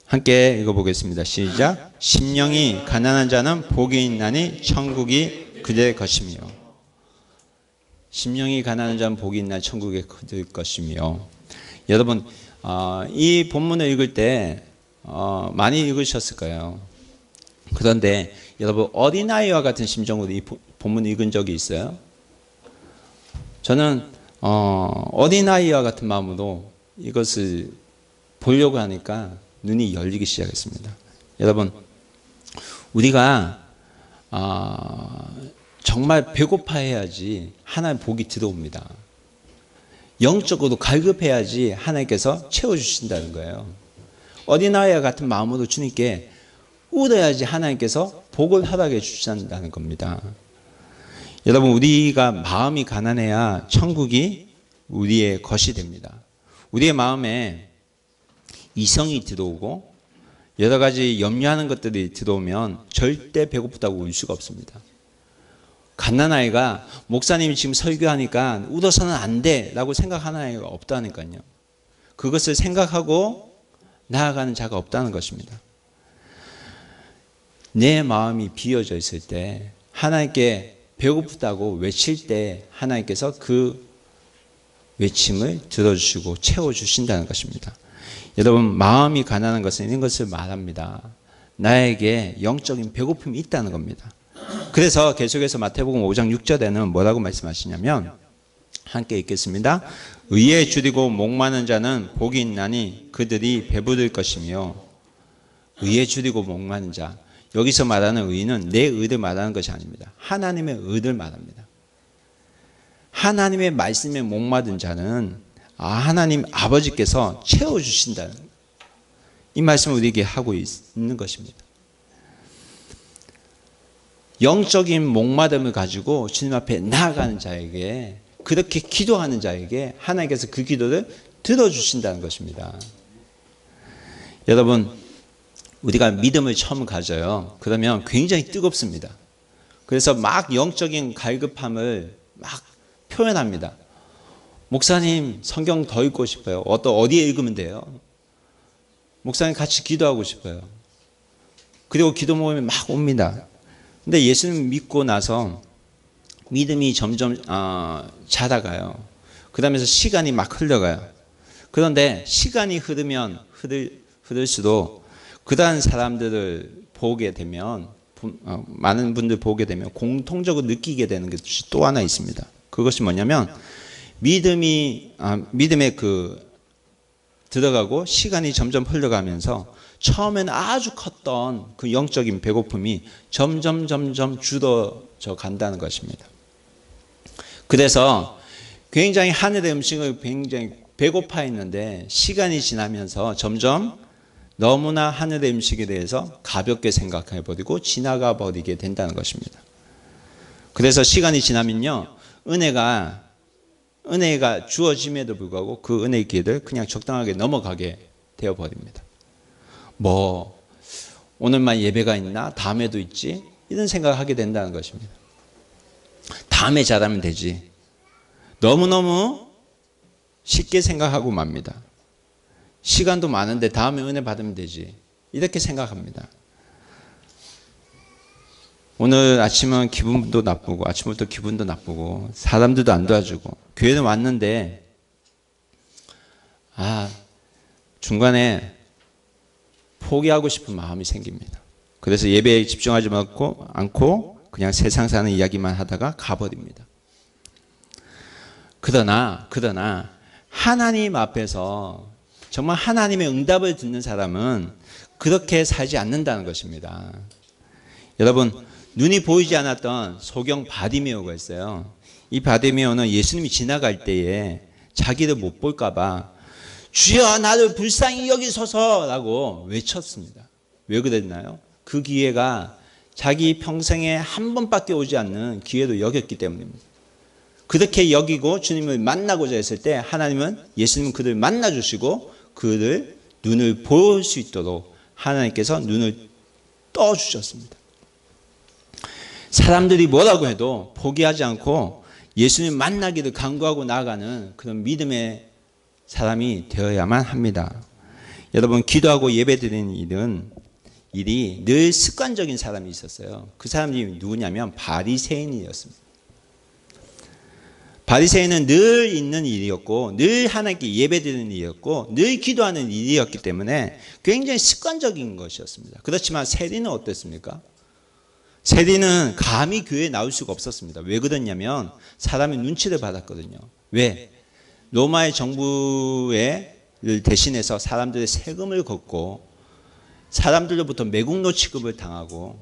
함께 읽어보겠습니다. 시작. 심령이 가난한 자는 복이 있나니 천국이 그들의 것이며 심령이 가난한 자는 복이 있나니 천국이 그들의 것이며 여러분 이 본문을 읽을 때 많이 읽으셨을 거예요. 그런데 여러분 어린아이와 같은 심정으로 이 본문을 읽은 적이 있어요? 저는 어린아이와 같은 마음으로 이것을 보려고 하니까 눈이 열리기 시작했습니다. 여러분 우리가 정말 배고파해야지 하나님 복이 들어옵니다. 영적으로 갈급해야지 하나님께서 채워주신다는 거예요. 어린아이와 같은 마음으로 주님께 울어야지 하나님께서 복을 허락해 주신다는 겁니다. 여러분 우리가 마음이 가난해야 천국이 우리의 것이 됩니다. 우리의 마음에 이성이 들어오고 여러 가지 염려하는 것들이 들어오면 절대 배고프다고 울 수가 없습니다. 갓난아이가 목사님이 지금 설교하니까 울어서는 안 돼 라고 생각하는 아이가 없다니까요. 그것을 생각하고 나아가는 자가 없다는 것입니다. 내 마음이 비어져 있을 때 하나님께 배고프다고 외칠 때 하나님께서 그 외침을 들어주시고 채워주신다는 것입니다. 여러분 마음이 가난한 것은 이런 것을 말합니다. 나에게 영적인 배고픔이 있다는 겁니다. 그래서 계속해서 마태복음 5장 6절에는 뭐라고 말씀하시냐면 함께 읽겠습니다. 의에 줄이고 목마른 자는 복이 있나니 그들이 배부를 것이며 의에 줄이고 목마른 자 여기서 말하는 의는 내 의를 말하는 것이 아닙니다. 하나님의 의를 말합니다. 하나님의 말씀에 목마른 자는 하나님 아버지께서 채워주신다는 이 말씀을 우리에게 하고 있는 것입니다. 영적인 목마름을 가지고 주님 앞에 나아가는 자에게 그렇게 기도하는 자에게 하나님께서 그 기도를 들어주신다는 것입니다. 여러분 우리가 믿음을 처음 가져요. 그러면 굉장히 뜨겁습니다. 그래서 막 영적인 갈급함을 막 표현합니다. 목사님 성경 더 읽고 싶어요. 어디에 읽으면 돼요? 목사님 같이 기도하고 싶어요. 그리고 기도 모임에 막 옵니다. 근데 예수님 믿고 나서 믿음이 점점 자라가요. 그러면서 시간이 막 흘러가요. 그런데 시간이 흐르면 흐를수록 그다음 사람들을 보게 되면 많은 분들 보게 되면 공통적으로 느끼게 되는 것이 또 하나 있습니다. 그것이 뭐냐면 믿음의 그 들어가고 시간이 점점 흘러가면서 처음에는 아주 컸던 그 영적인 배고픔이 점점 줄어져 간다는 것입니다. 그래서 굉장히 하늘의 음식을 굉장히 배고파 했는데 시간이 지나면서 점점 너무나 하늘의 음식에 대해서 가볍게 생각해 버리고 지나가 버리게 된다는 것입니다. 그래서 시간이 지나면요, 은혜가 주어짐에도 불구하고 그 은혜의 길을 그냥 적당하게 넘어가게 되어 버립니다. 뭐 오늘만 예배가 있나? 다음에도 있지? 이런 생각을 하게 된다는 것입니다. 다음에 잘하면 되지. 너무너무 쉽게 생각하고 맙니다. 시간도 많은데 다음에 은혜 받으면 되지. 이렇게 생각합니다. 오늘 아침은 기분도 나쁘고 아침부터 기분도 나쁘고 사람들도 안 도와주고 교회는 왔는데 중간에 포기하고 싶은 마음이 생깁니다. 그래서 예배에 집중하지 않고 그냥 세상 사는 이야기만 하다가 가버립니다. 그러나 하나님 앞에서 정말 하나님의 응답을 듣는 사람은 그렇게 살지 않는다는 것입니다. 여러분, 눈이 보이지 않았던 소경 바디메오가 있어요. 이 바디메오는 예수님이 지나갈 때에 자기를 못 볼까 봐 주여 나를 불쌍히 여기소서라고 외쳤습니다. 왜 그랬나요? 그 기회가 자기 평생에 한 번밖에 오지 않는 기회로 여겼기 때문입니다. 그렇게 여기고 주님을 만나고자 했을 때 예수님은 그를 만나주시고 그를 눈을 볼 수 있도록 하나님께서 눈을 떠주셨습니다. 사람들이 뭐라고 해도 포기하지 않고 예수님 만나기를 간구하고 나아가는 그런 믿음의 사람이 되어야만 합니다. 여러분, 기도하고 예배드리는 일이 늘 습관적인 사람이 있었어요. 그 사람이 누구냐면 바리새인이었습니다. 바리새인은 늘 있는 일이었고 늘 하나님께 예배드리는 일이었고 늘 기도하는 일이었기 때문에 굉장히 습관적인 것이었습니다. 그렇지만 세리는 어땠습니까? 세리는 감히 교회에 나올 수가 없었습니다. 왜 그랬냐면 사람의 눈치를 받았거든요. 왜? 로마의 정부를 대신해서 사람들의 세금을 걷고 사람들로부터 매국노 취급을 당하고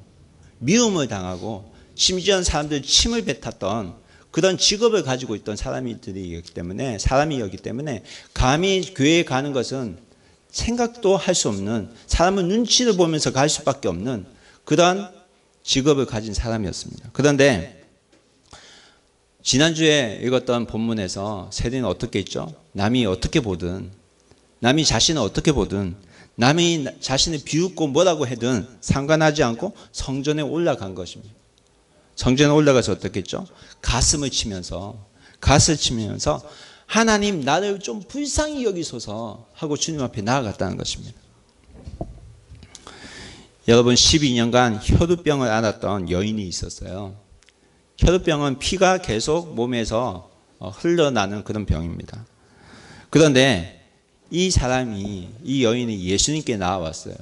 미움을 당하고 심지어 사람들 침을 뱉었던 그런 직업을 가지고 있던 사람이었기 때문에 감히 교회에 가는 것은 생각도 할 수 없는, 사람은 눈치를 보면서 갈 수밖에 없는 그런 직업을 가진 사람이었습니다. 그런데 지난주에 읽었던 본문에서 세리는 어떻게 했죠? 남이 어떻게 보든, 남이 자신을 어떻게 보든, 남이 자신을 비웃고 뭐라고 하든 상관하지 않고 성전에 올라간 것입니다. 성전에 올라가서 어떻게 했죠? 가슴을 치면서 하나님 나를 좀 불쌍히 여기소서 하고 주님 앞에 나아갔다는 것입니다. 여러분, 12년간 혈우병을 앓았던 여인이 있었어요. 혈우병은 피가 계속 몸에서 흘러나는 그런 병입니다. 그런데 이 여인이 예수님께 나와왔어요.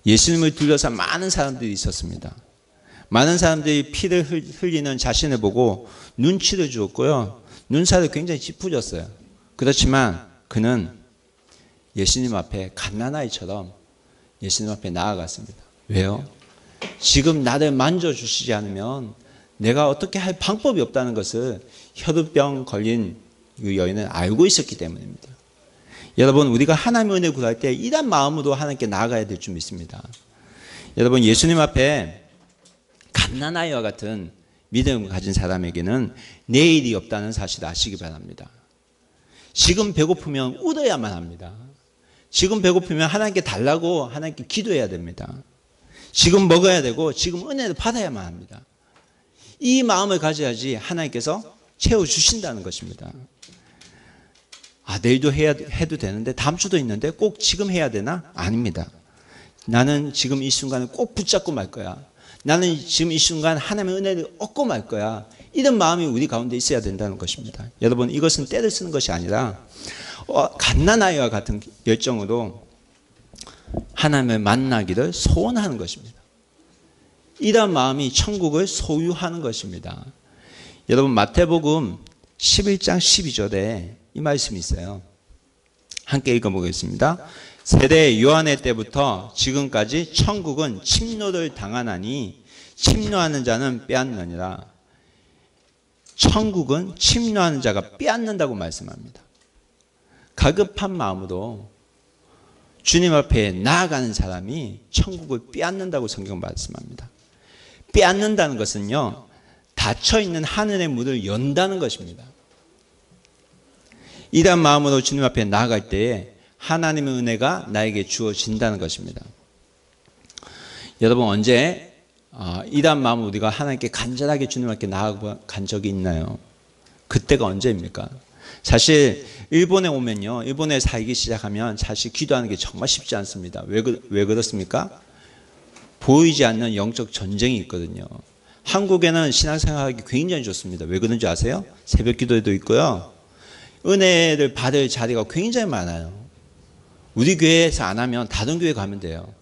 예수님을 둘러싼 많은 사람들이 있었습니다. 많은 사람들이 피를 흘리는 자신을 보고 눈치를 주었고요. 눈살을 굉장히 찌푸렸어요. 그렇지만 그는 예수님 앞에 갓난아이처럼 예수님 앞에 나아갔습니다. 왜요? 지금 나를 만져주시지 않으면 내가 어떻게 할 방법이 없다는 것을 혈우병 걸린 이 여인은 알고 있었기 때문입니다. 여러분, 우리가 하나님의 은혜를 구할 때 이런 마음으로 하나님께 나아가야 될 줄 믿습니다. 여러분, 예수님 앞에 갓난아이와 같은 믿음을 가진 사람에게는 내일이 없다는 사실을 아시기 바랍니다. 지금 배고프면 울어야만 합니다. 지금 배고프면 하나님께 달라고 하나님께 기도해야 됩니다. 지금 먹어야 되고 지금 은혜를 받아야만 합니다. 이 마음을 가져야지 하나님께서 채워주신다는 것입니다. 내일도 해도 되는데 다음 주도 있는데 꼭 지금 해야 되나? 아닙니다. 나는 지금 이 순간을 꼭 붙잡고 말 거야. 나는 지금 이 순간 하나님의 은혜를 얻고 말 거야. 이런 마음이 우리 가운데 있어야 된다는 것입니다. 여러분, 이것은 때를 쓰는 것이 아니라 갓난아이와 같은 열정으로 하나님을 만나기를 소원하는 것입니다. 이런 마음이 천국을 소유하는 것입니다. 여러분, 마태복음 11장 12절에 이 말씀이 있어요. 함께 읽어보겠습니다. 세대 요한의 때부터 지금까지 천국은 침노를 당하나니 침노하는 자는 빼앗느니라. 천국은 침노하는 자가 빼앗는다고 말씀합니다. 가급한 마음으로 주님 앞에 나아가는 사람이 천국을 빼앗는다고 성경 말씀합니다. 빼앗는다는 것은요, 닫혀있는 하늘의 문을 연다는 것입니다. 이런 마음으로 주님 앞에 나아갈 때에 하나님의 은혜가 나에게 주어진다는 것입니다. 여러분, 언제 이런 마음으로 우리가 하나님께 간절하게 주님 앞에 나아간 적이 있나요? 그때가 언제입니까? 사실 일본에 오면요, 일본에 살기 시작하면 사실 기도하는 게 정말 쉽지 않습니다. 왜 그렇습니까? 보이지 않는 영적 전쟁이 있거든요. 한국에는 신앙생활하기 굉장히 좋습니다. 왜 그런지 아세요? 새벽 기도에도 있고요, 은혜를 받을 자리가 굉장히 많아요. 우리 교회에서 안 하면 다른 교회 가면 돼요.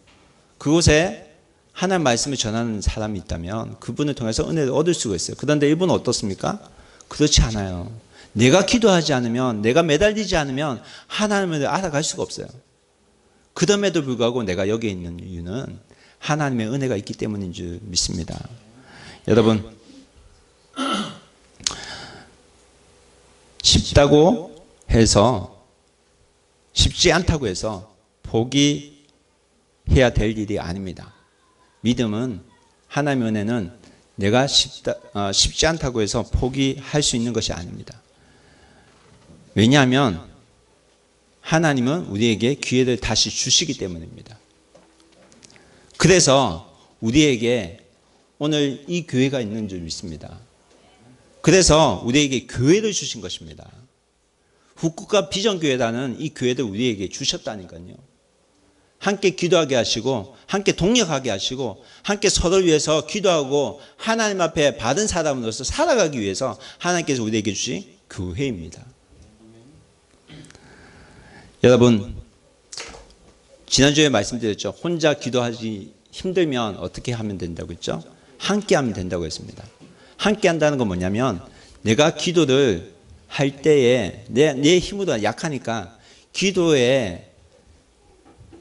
그곳에 하나님 말씀을 전하는 사람이 있다면 그분을 통해서 은혜를 얻을 수가 있어요. 그런데 일본은 어떻습니까? 그렇지 않아요. 내가 기도하지 않으면, 내가 매달리지 않으면 하나님을 알아갈 수가 없어요. 그럼에도 불구하고 내가 여기에 있는 이유는 하나님의 은혜가 있기 때문인 줄 믿습니다. 여러분, 쉽다고 해서, 쉽지 않다고 해서 포기해야 될 일이 아닙니다. 믿음은, 하나님의 은혜는 내가 쉽지 않다고 해서 포기할 수 있는 것이 아닙니다. 왜냐하면 하나님은 우리에게 기회를 다시 주시기 때문입니다. 그래서 우리에게 오늘 이 교회가 있는 줄 믿습니다. 그래서 우리에게 교회를 주신 것입니다. 후쿠오카 비전교회라는 이 교회를 우리에게 주셨다니까요. 함께 기도하게 하시고, 함께 동력하게 하시고, 함께 서로를 위해서 기도하고 하나님 앞에 받은 사람으로서 살아가기 위해서 하나님께서 우리에게 주신 교회입니다. 여러분, 지난주에 말씀드렸죠. 혼자 기도하기 힘들면 어떻게 하면 된다고 했죠? 함께 하면 된다고 했습니다. 함께 한다는 건 뭐냐면, 내가 기도를 할 때에 내 힘으로 약하니까 기도의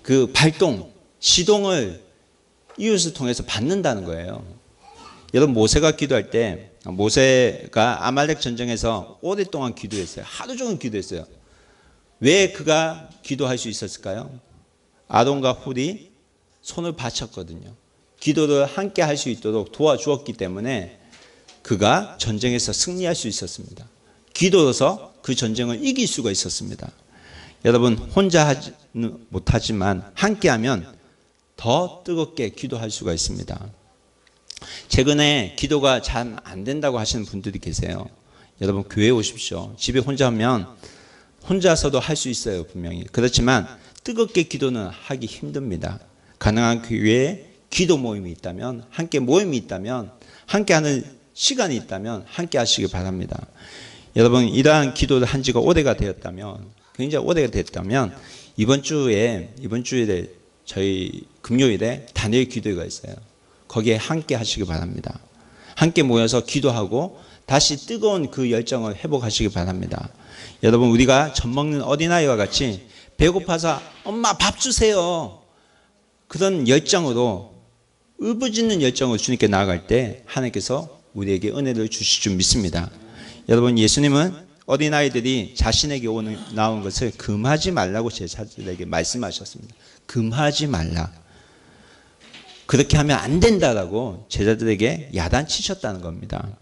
그 발동, 시동을 이웃을 통해서 받는다는 거예요. 여러분, 모세가 기도할 때, 모세가 아말렉 전쟁에서 오랫동안 기도했어요. 하루 종일 기도했어요. 왜 그가 기도할 수 있었을까요? 아론과 훌이 손을 바쳤거든요. 기도를 함께 할 수 있도록 도와주었기 때문에 그가 전쟁에서 승리할 수 있었습니다. 기도로서 그 전쟁을 이길 수가 있었습니다. 여러분, 혼자 못하지만 함께하면 더 뜨겁게 기도할 수가 있습니다. 최근에 기도가 잘 안 된다고 하시는 분들이 계세요. 여러분, 교회에 오십시오. 집에 혼자 하면 혼자서도 할 수 있어요, 분명히. 그렇지만 뜨겁게 기도는 하기 힘듭니다. 가능한 교회에 기도 모임이 있다면, 함께 모임이 있다면, 함께하는 시간이 있다면 함께 하시기 바랍니다. 여러분, 이러한 기도를 한 지가 오래가 되었다면, 굉장히 오래가 됐다면 이번 주에 저희 금요일에 단일 기도회가 있어요. 거기에 함께 하시기 바랍니다. 함께 모여서 기도하고 다시 뜨거운 그 열정을 회복하시기 바랍니다. 여러분, 우리가 젖 먹는 어린아이와 같이 배고파서 엄마 밥 주세요, 그런 열정으로, 울부짖는 열정으로 주님께 나아갈 때 하나님께서 우리에게 은혜를 주실 줄 믿습니다. 여러분, 예수님은 어린아이들이 자신에게 나온 것을 금하지 말라고 제자들에게 말씀하셨습니다. 금하지 말라. 그렇게 하면 안 된다라고 제자들에게 야단치셨다는 겁니다.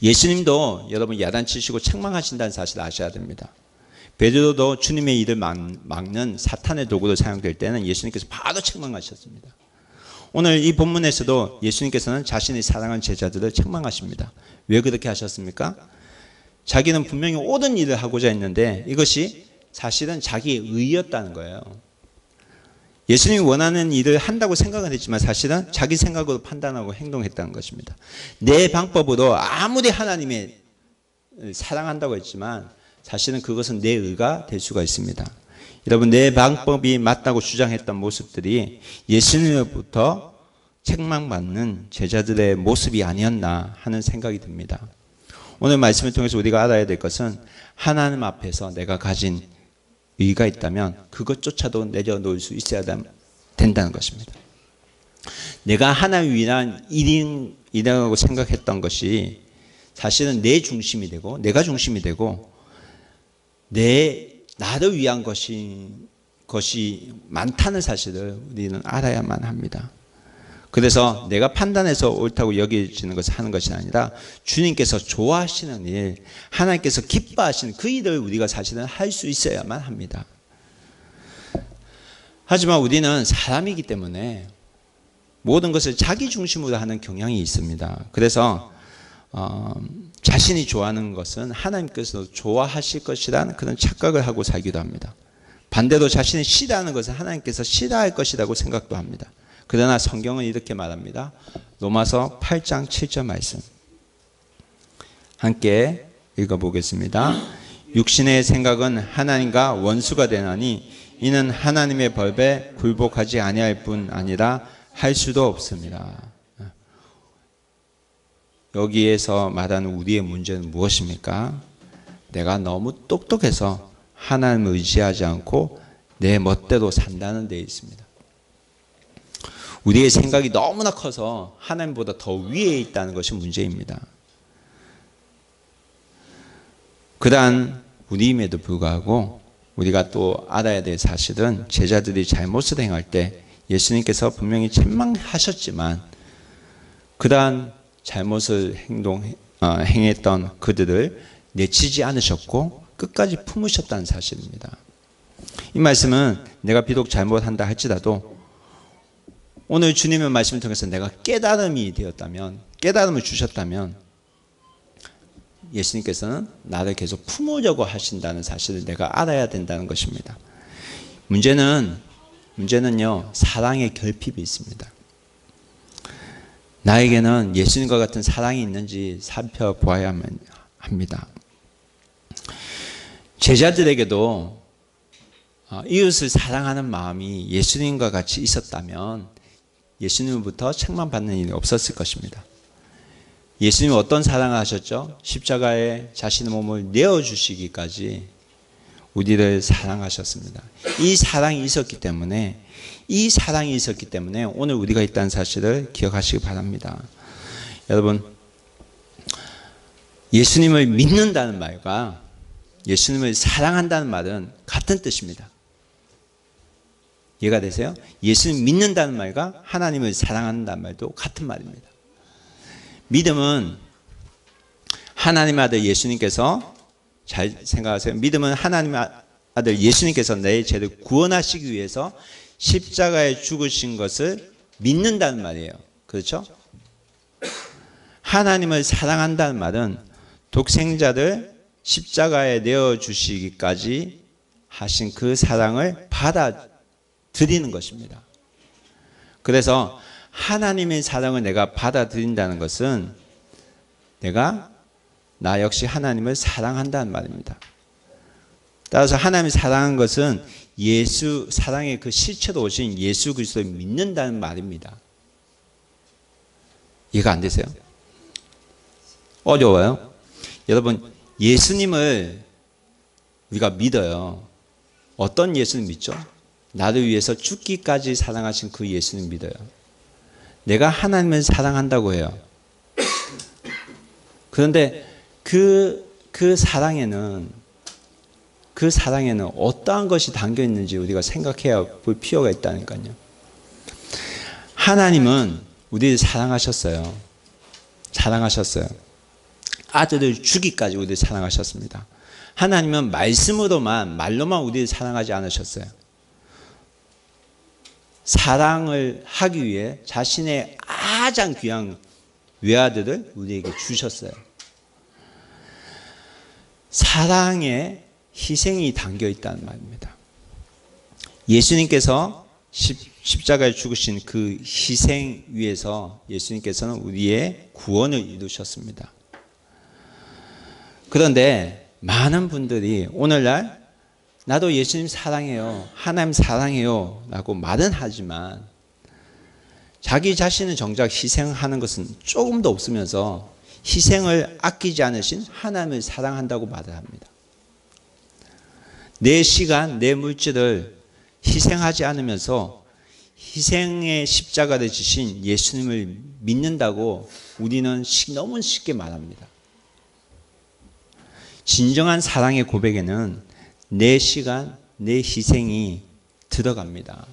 예수님도 여러분 야단치시고 책망하신다는 사실을 아셔야 됩니다. 베드로도 주님의 일을 막는 사탄의 도구로 사용될 때는 예수님께서 바로 책망하셨습니다. 오늘 이 본문에서도 예수님께서는 자신이 사랑하는 제자들을 책망하십니다. 왜 그렇게 하셨습니까? 자기는 분명히 옳은 일을 하고자 했는데 이것이 사실은 자기의 의였다는 거예요. 예수님이 원하는 일을 한다고 생각은 했지만 사실은 자기 생각으로 판단하고 행동했다는 것입니다. 내 방법으로 아무리 하나님의 사랑한다고 했지만 사실은 그것은 내 의가 될 수가 있습니다. 여러분, 내 방법이 맞다고 주장했던 모습들이 예수님으로부터 책망받는 제자들의 모습이 아니었나 하는 생각이 듭니다. 오늘 말씀을 통해서 우리가 알아야 될 것은 하나님 앞에서 내가 가진 의가 있다면 그것조차도 내려놓을 수 있어야 된다는 것입니다. 내가 하나님 위한 일이라고 생각했던 것이 사실은 내 중심이 되고 내가 중심이 되고 나를 위한 것이 많다는 사실을 우리는 알아야만 합니다. 그래서 내가 판단해서 옳다고 여겨지는 것을 하는 것이 아니라 주님께서 좋아하시는 일, 하나님께서 기뻐하시는 그 일을 우리가 사실은 할 수 있어야만 합니다. 하지만 우리는 사람이기 때문에 모든 것을 자기 중심으로 하는 경향이 있습니다. 그래서 자신이 좋아하는 것은 하나님께서 좋아하실 것이라는 그런 착각을 하고 살기도 합니다. 반대로 자신이 싫어하는 것은 하나님께서 싫어할 것이라고 생각도 합니다. 그러나 성경은 이렇게 말합니다. 로마서 8장 7절 말씀 함께 읽어보겠습니다. 육신의 생각은 하나님과 원수가 되나니 이는 하나님의 법에 굴복하지 아니할 뿐 아니라 할 수도 없습니다. 여기에서 말하는 우리의 문제는 무엇입니까? 내가 너무 똑똑해서 하나님을 의지하지 않고 내 멋대로 산다는 데 있습니다. 우리의 생각이 너무나 커서 하나님보다 더 위에 있다는 것이 문제입니다. 그러한 우리임에도 불구하고 우리가 또 알아야 될 사실은 제자들이 잘못을 행할 때 예수님께서 분명히 책망하셨지만 그러한 잘못을 행했던 그들을 내치지 않으셨고 끝까지 품으셨다는 사실입니다. 이 말씀은 내가 비록 잘못한다 할지라도 오늘 주님의 말씀을 통해서 내가 깨달음이 되었다면, 깨달음을 주셨다면 예수님께서는 나를 계속 품으려고 하신다는 사실을 내가 알아야 된다는 것입니다. 문제는요, 사랑의 결핍이 있습니다. 나에게는 예수님과 같은 사랑이 있는지 살펴보아야 합니다. 제자들에게도 이웃을 사랑하는 마음이 예수님과 같이 있었다면 예수님으로부터 책망받는 일이 없었을 것입니다. 예수님은 어떤 사랑을 하셨죠? 십자가에 자신의 몸을 내어주시기까지 우리를 사랑하셨습니다. 이 사랑이 있었기 때문에 오늘 우리가 있다는 사실을 기억하시기 바랍니다. 여러분, 예수님을 믿는다는 말과 예수님을 사랑한다는 말은 같은 뜻입니다. 이해가 되세요? 예수님 믿는다는 말과 하나님을 사랑한다는 말도 같은 말입니다. 믿음은 하나님의 아들 예수님께서, 잘 생각하세요. 믿음은 하나님의 아들 예수님께서 내 죄를 구원하시기 위해서 십자가에 죽으신 것을 믿는다는 말이에요. 그렇죠? 하나님을 사랑한다는 말은 독생자를 십자가에 내어주시기까지 하신 그 사랑을 받아들이는 것입니다. 그래서 하나님의 사랑을 내가 받아들인다는 것은 나 역시 하나님을 사랑한다는 말입니다. 따라서 하나님을 사랑한 것은 사랑의 그 실체로 오신 예수 그리스도를 믿는다는 말입니다. 이해가 안 되세요? 어려워요? 여러분, 예수님을 우리가 믿어요. 어떤 예수님 믿죠? 나를 위해서 죽기까지 사랑하신 그 예수님 믿어요. 내가 하나님을 사랑한다고 해요. 그런데 그 사랑에는 어떠한 것이 담겨 있는지 우리가 생각해야 볼 필요가 있다니까요. 하나님은 우리를 사랑하셨어요. 아들을 주기까지 우리를 사랑하셨습니다. 하나님은 말로만 우리를 사랑하지 않으셨어요. 사랑을 하기 위해 자신의 가장 귀한 외아들을 우리에게 주셨어요. 사랑에 희생이 담겨 있다는 말입니다. 예수님께서 십자가에 죽으신 그 희생 위에서 예수님께서는 우리의 구원을 이루셨습니다. 그런데 많은 분들이 오늘날 나도 예수님 사랑해요, 하나님 사랑해요 라고 말은 하지만 자기 자신을 정작 희생하는 것은 조금도 없으면서 희생을 아끼지 않으신 하나님을 사랑한다고 말을 합니다. 내 시간, 내 물질을 희생하지 않으면서 희생의 십자가를 지신 예수님을 믿는다고 우리는 너무 쉽게 말합니다. 진정한 사랑의 고백에는 내 시간, 내 희생이 들어갑니다.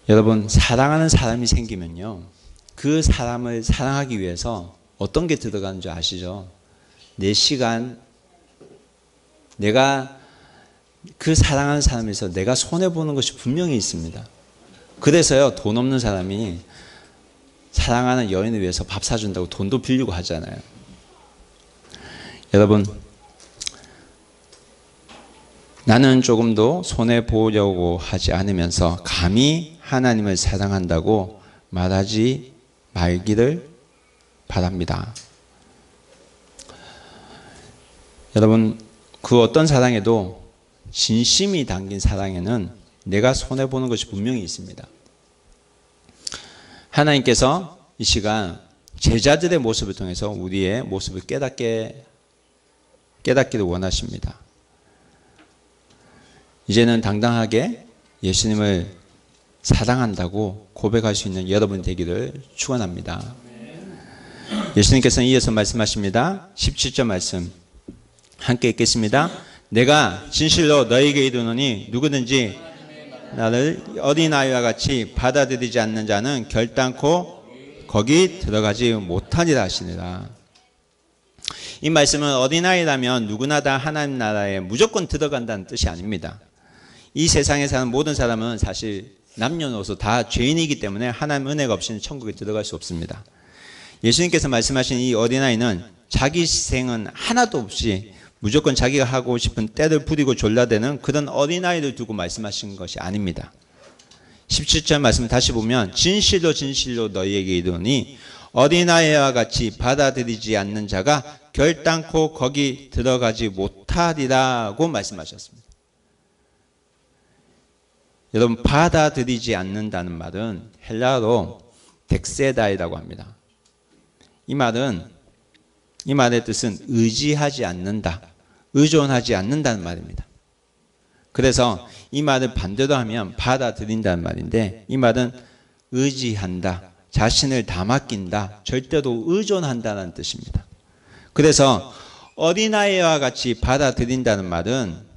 여러분, 사랑하는 사람이 생기면요, 그 사람을 사랑하기 위해서 어떤 게 들어가는 줄 아시죠? 내 시간, 내가 그 사랑하는 사람에서 내가 손해보는 것이 분명히 있습니다. 그래서요, 돈 없는 사람이 사랑하는 여인을 위해서 밥 사준다고 돈도 빌리고 하잖아요. 여러분, 나는 조금도 손해보려고 하지 않으면서 감히 하나님을 사랑한다고 말하지 말기를 바랍니다. 여러분, 그 어떤 사랑에도 진심이 담긴 사랑에는 내가 손해보는 것이 분명히 있습니다. 하나님께서 이 시간 제자들의 모습을 통해서 우리의 모습을 깨닫기를 원하십니다. 이제는 당당하게 예수님을 사랑한다고 고백할 수 있는 여러분 되기를 축원합니다. 예수님께서는 이어서 말씀하십니다. 17절 말씀 함께 읽겠습니다. 내가 진실로 너희에게 이르노니 누구든지 나를 어린아이와 같이 받아들이지 않는 자는 결단코 거기 들어가지 못하리라 하시니라. 이 말씀은 어린아이라면 누구나 다 하나님 나라에 무조건 들어간다는 뜻이 아닙니다. 이 세상에 사는 모든 사람은 사실 남녀노소 다 죄인이기 때문에 하나님 은혜가 없이는 천국에 들어갈 수 없습니다. 예수님께서 말씀하신 이 어린아이는 자기 희생은 하나도 없이 무조건 자기가 하고 싶은 때를 부리고 졸라대는 그런 어린아이를 두고 말씀하신 것이 아닙니다. 17절 말씀을 다시 보면 진실로 진실로 너희에게 이르노니 어린아이와 같이 받아들이지 않는 자가 결단코 거기 들어가지 못하리라고 말씀하셨습니다. 여러분, 받아들이지 않는다는 말은 헬라어로 덱세다이라고 합니다. 이 말의 뜻은 의지하지 않는다, 의존하지 않는다는 말입니다. 그래서 이 말을 반대로 하면 받아들인다는 말인데, 이 말은 의지한다, 자신을 다 맡긴다, 절대로 의존한다는 뜻입니다. 그래서 어린아이와 같이 받아들인다는 말은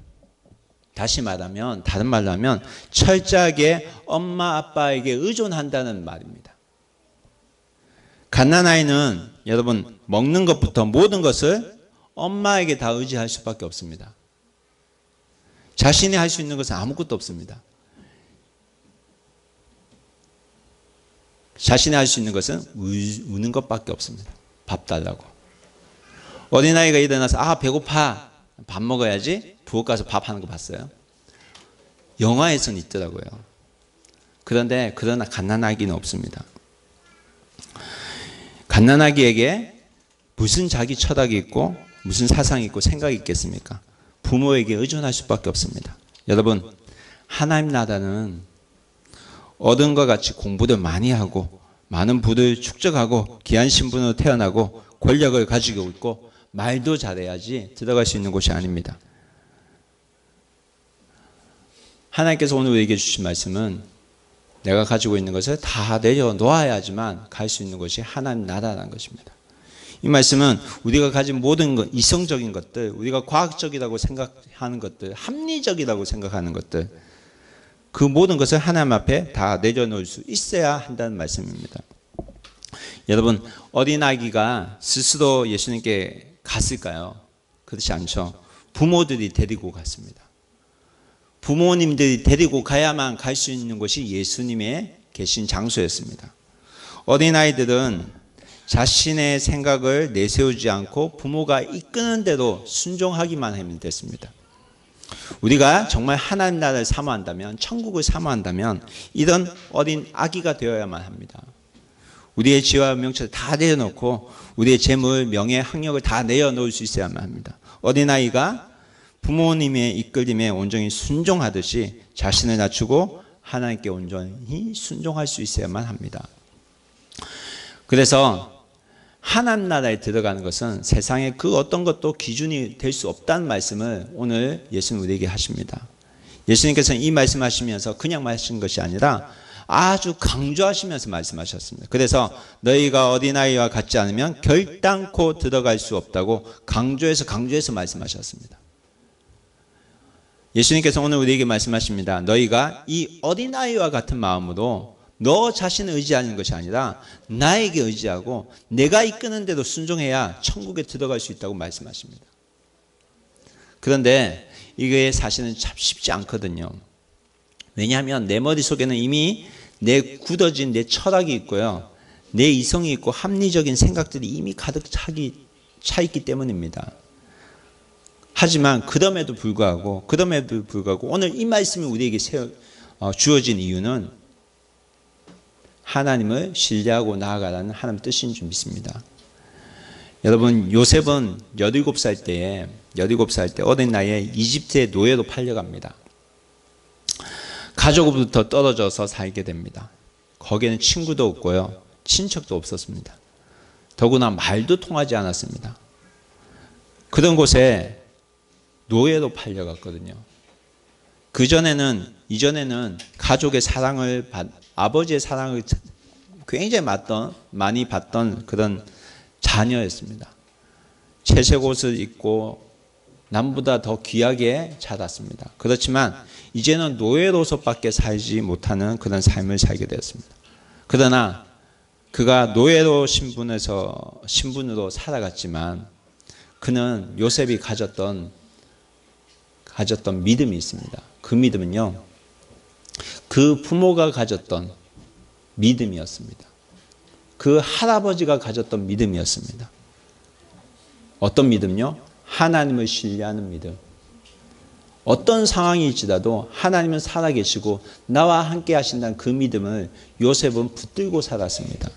다시 말하면, 다른 말로 하면 철저하게 엄마 아빠에게 의존한다는 말입니다. 갓난아이는 여러분 먹는 것부터 모든 것을 엄마에게 다 의지할 수밖에 없습니다. 자신이 할 수 있는 것은 아무것도 없습니다. 자신이 할 수 있는 것은 우는 것밖에 없습니다. 밥 달라고. 어린아이가 일어나서 배고파, 밥 먹어야지, 부엌 가서 밥 하는 거 봤어요? 영화에서는 있더라고요. 그러나 갓난아기는 없습니다. 갓난아기에게 무슨 자기 철학이 있고 무슨 사상이 있고 생각이 있겠습니까? 부모에게 의존할 수밖에 없습니다. 여러분, 하나님 나라는 어른과 같이 공부를 많이 하고 많은 부를 축적하고 귀한 신분으로 태어나고 권력을 가지고 있고 말도 잘해야지 들어갈 수 있는 곳이 아닙니다. 하나님께서 오늘 우리에게 주신 말씀은 내가 가지고 있는 것을 다 내려놓아야지만 갈 수 있는 것이 하나님 나라라는 것입니다. 이 말씀은 우리가 가진 모든 것, 이성적인 것들, 우리가 과학적이라고 생각하는 것들, 합리적이라고 생각하는 것들, 그 모든 것을 하나님 앞에 다 내려놓을 수 있어야 한다는 말씀입니다. 여러분, 어린아기가 스스로 예수님께 갔을까요? 그렇지 않죠. 부모들이 데리고 갔습니다. 부모님들이 데리고 가야만 갈 수 있는 곳이 예수님의 계신 장소였습니다. 어린아이들은 자신의 생각을 내세우지 않고 부모가 이끄는 대로 순종하기만 하면 됐습니다. 우리가 정말 하나님 나라를 사모한다면, 천국을 사모한다면 이런 어린 아기가 되어야만 합니다. 우리의 지와 명철을 다 내려놓고 우리의 재물, 명예, 학력을 다 내려놓을 수 있어야만 합니다. 어린아이가 부모님의 이끌림에 온전히 순종하듯이 자신을 낮추고 하나님께 온전히 순종할 수 있어야만 합니다. 그래서 하나님 나라에 들어가는 것은 세상의 그 어떤 것도 기준이 될 수 없다는 말씀을 오늘 예수님 우리에게 하십니다. 예수님께서는 이 말씀하시면서 그냥 말씀하신 것이 아니라 아주 강조하시면서 말씀하셨습니다. 그래서 너희가 어린아이와 같지 않으면 결단코 들어갈 수 없다고 강조해서 말씀하셨습니다. 예수님께서 오늘 우리에게 말씀하십니다. 너희가 이 어린아이와 같은 마음으로 너 자신을 의지하는 것이 아니라 나에게 의지하고 내가 이끄는 대로 순종해야 천국에 들어갈 수 있다고 말씀하십니다. 그런데 이게 사실은 참 쉽지 않거든요. 왜냐하면 내 머릿속에는 이미 내 굳어진 내 철학이 있고요. 내 이성이 있고 합리적인 생각들이 이미 가득 차 있기 때문입니다. 하지만 그럼에도 불구하고 오늘 이 말씀이 우리에게 주어진 이유는 하나님을 신뢰하고 나아가라는 하나님 뜻인 줄 믿습니다. 여러분, 요셉은 17살 때 어린 나이에 이집트의 노예로 팔려갑니다. 가족으로부터 떨어져서 살게 됩니다. 거기에는 친구도 없고요. 친척도 없었습니다. 더구나 말도 통하지 않았습니다. 그런 곳에 노예로 팔려갔거든요. 이전에는 가족의 사랑을 아버지의 사랑을 굉장히 많이 받던 그런 자녀였습니다. 채색 옷을 입고 남보다 더 귀하게 자랐습니다. 그렇지만 이제는 노예로서밖에 살지 못하는 그런 삶을 살게 되었습니다. 그러나 그가 노예로 신분으로 살아갔지만 그는 요셉이 가졌던 믿음이 있습니다. 그 믿음은요, 그 부모가 가졌던 믿음이었습니다. 그 할아버지가 가졌던 믿음이었습니다. 어떤 믿음요? 하나님을 신뢰하는 믿음. 어떤 상황이 있지라도 하나님은 살아계시고 나와 함께 하신다는 그 믿음을 요셉은 붙들고 살았습니다.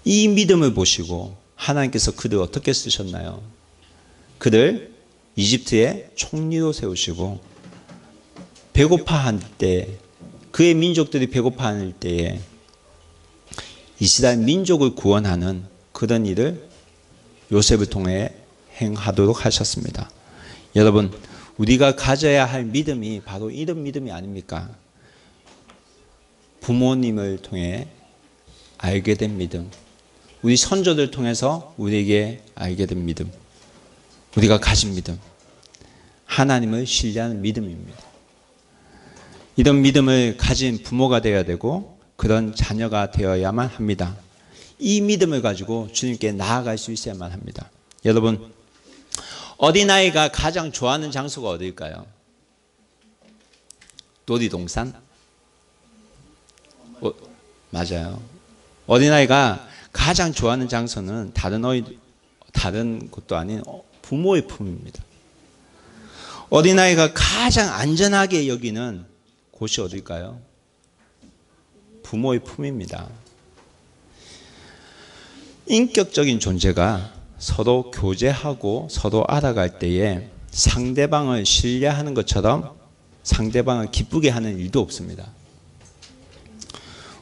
이 믿음을 보시고 하나님께서 그를 어떻게 쓰셨나요? 그를 이집트의 총리로 세우시고 배고파할 때, 그의 민족들이 배고파할 때에 이스라엘 민족을 구원하는 그런 일을 요셉을 통해 행하도록 하셨습니다. 여러분, 우리가 가져야 할 믿음이 바로 이런 믿음이 아닙니까? 부모님을 통해 알게 된 믿음, 우리 선조들 통해서 우리에게 알게 된 믿음, 우리가 가진 믿음, 하나님을 신뢰하는 믿음입니다. 이런 믿음을 가진 부모가 되어야 되고 그런 자녀가 되어야만 합니다. 이 믿음을 가지고 주님께 나아갈 수 있어야만 합니다. 여러분, 어린아이가 가장 좋아하는 장소가 어디일까요? 놀이동산? 맞아요. 어린아이가 가장 좋아하는 장소는 다른 곳도 아닌 부모의 품입니다. 어린아이가 가장 안전하게 여기는 곳이 어딜까요? 부모의 품입니다. 인격적인 존재가 서로 교제하고 서로 알아갈 때에 상대방을 신뢰하는 것처럼 상대방을 기쁘게 하는 일도 없습니다.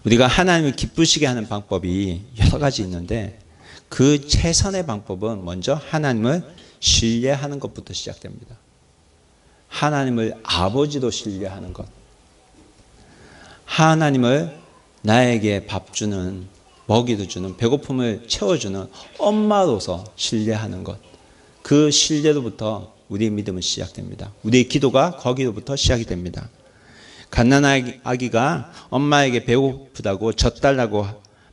우리가 하나님을 기쁘시게 하는 방법이 여러 가지 있는데 그 최선의 방법은 먼저 하나님을 신뢰하는 것부터 시작됩니다. 하나님을 아버지로 신뢰하는 것. 하나님을 나에게 밥 주는, 먹이도 주는, 배고픔을 채워주는 엄마로서 신뢰하는 것. 그 신뢰로부터 우리의 믿음은 시작됩니다. 우리의 기도가 거기로부터 시작이 됩니다. 갓난아기 아기가 엄마에게 배고프다고 젖달라고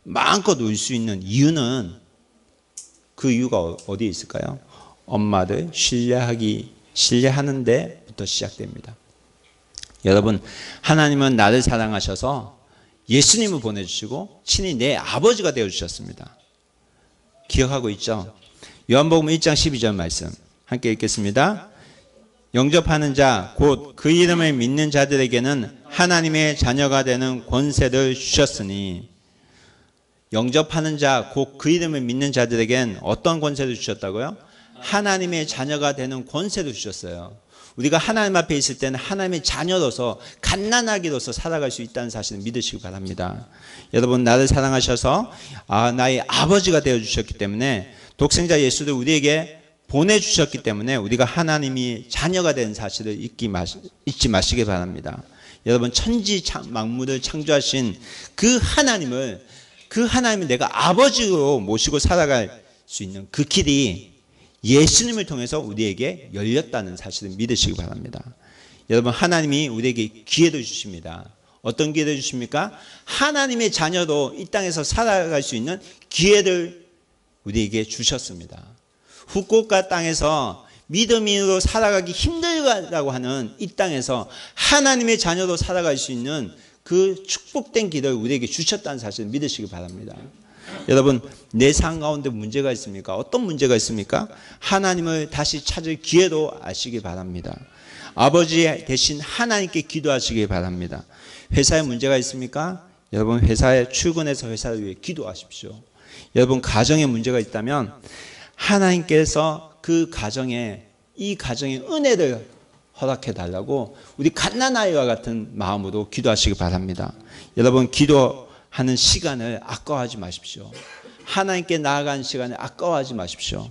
마음껏 울 수 있는 이유는 그 이유가 어디에 있을까요? 엄마를 신뢰하는 데부터 시작됩니다. 여러분, 하나님은 나를 사랑하셔서 예수님을 보내주시고 친히 내 아버지가 되어주셨습니다. 기억하고 있죠? 요한복음 1장 12절 말씀 함께 읽겠습니다. 영접하는 자 곧 그 이름을 믿는 자들에게는 하나님의 자녀가 되는 권세를 주셨으니, 영접하는 자 곧 그 이름을 믿는 자들에겐 어떤 권세를 주셨다고요? 하나님의 자녀가 되는 권세를 주셨어요. 우리가 하나님 앞에 있을 때는 하나님의 자녀로서 갓난아기로서 살아갈 수 있다는 사실을 믿으시기 바랍니다. 여러분, 나를 사랑하셔서 나의 아버지가 되어주셨기 때문에 독생자 예수를 우리에게 보내주셨기 때문에 우리가 하나님이 자녀가 된 사실을 잊지 마시기 바랍니다. 여러분, 천지 만물을 창조하신 그 하나님을 내가 아버지로 모시고 살아갈 수 있는 그 길이 예수님을 통해서 우리에게 열렸다는 사실을 믿으시기 바랍니다. 여러분, 하나님이 우리에게 기회를 주십니다. 어떤 기회를 주십니까? 하나님의 자녀도 이 땅에서 살아갈 수 있는 기회를 우리에게 주셨습니다. 후쿠오카 땅에서 믿음으로 살아가기 힘들다고 하는 이 땅에서 하나님의 자녀로 살아갈 수 있는 그 축복된 길을 우리에게 주셨다는 사실을 믿으시기 바랍니다. 여러분, 내 삶 가운데 문제가 있습니까? 어떤 문제가 있습니까? 하나님을 다시 찾을 기회도 아시기 바랍니다. 아버지 대신 하나님께 기도하시기 바랍니다. 회사에 문제가 있습니까? 여러분, 회사에 출근해서 회사를 위해 기도하십시오. 여러분, 가정에 문제가 있다면 하나님께서 그 가정에 이 가정의 은혜를 허락해 달라고 우리 갓난아이와 같은 마음으로 기도하시기 바랍니다. 여러분, 기도하는 시간을 아까워하지 마십시오. 하나님께 나아가는 시간을 아까워하지 마십시오.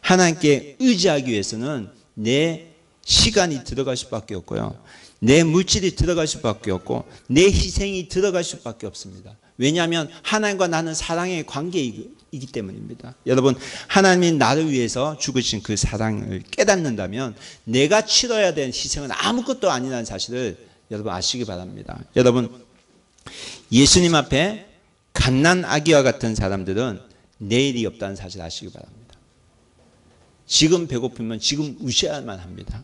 하나님께 의지하기 위해서는 내 시간이 들어갈 수밖에 없고요, 내 물질이 들어갈 수밖에 없고 내 희생이 들어갈 수밖에 없습니다. 왜냐하면 하나님과 나는 사랑의 관계이기 때문입니다. 여러분, 하나님이 나를 위해서 죽으신 그 사랑을 깨닫는다면 내가 치러야 되는 희생은 아무것도 아니라는 사실을 여러분 아시기 바랍니다. 여러분, 예수님 앞에 갓난아기와 같은 사람들은 내일이 없다는 사실을 아시기 바랍니다. 지금 배고프면 지금 우셔야만 합니다.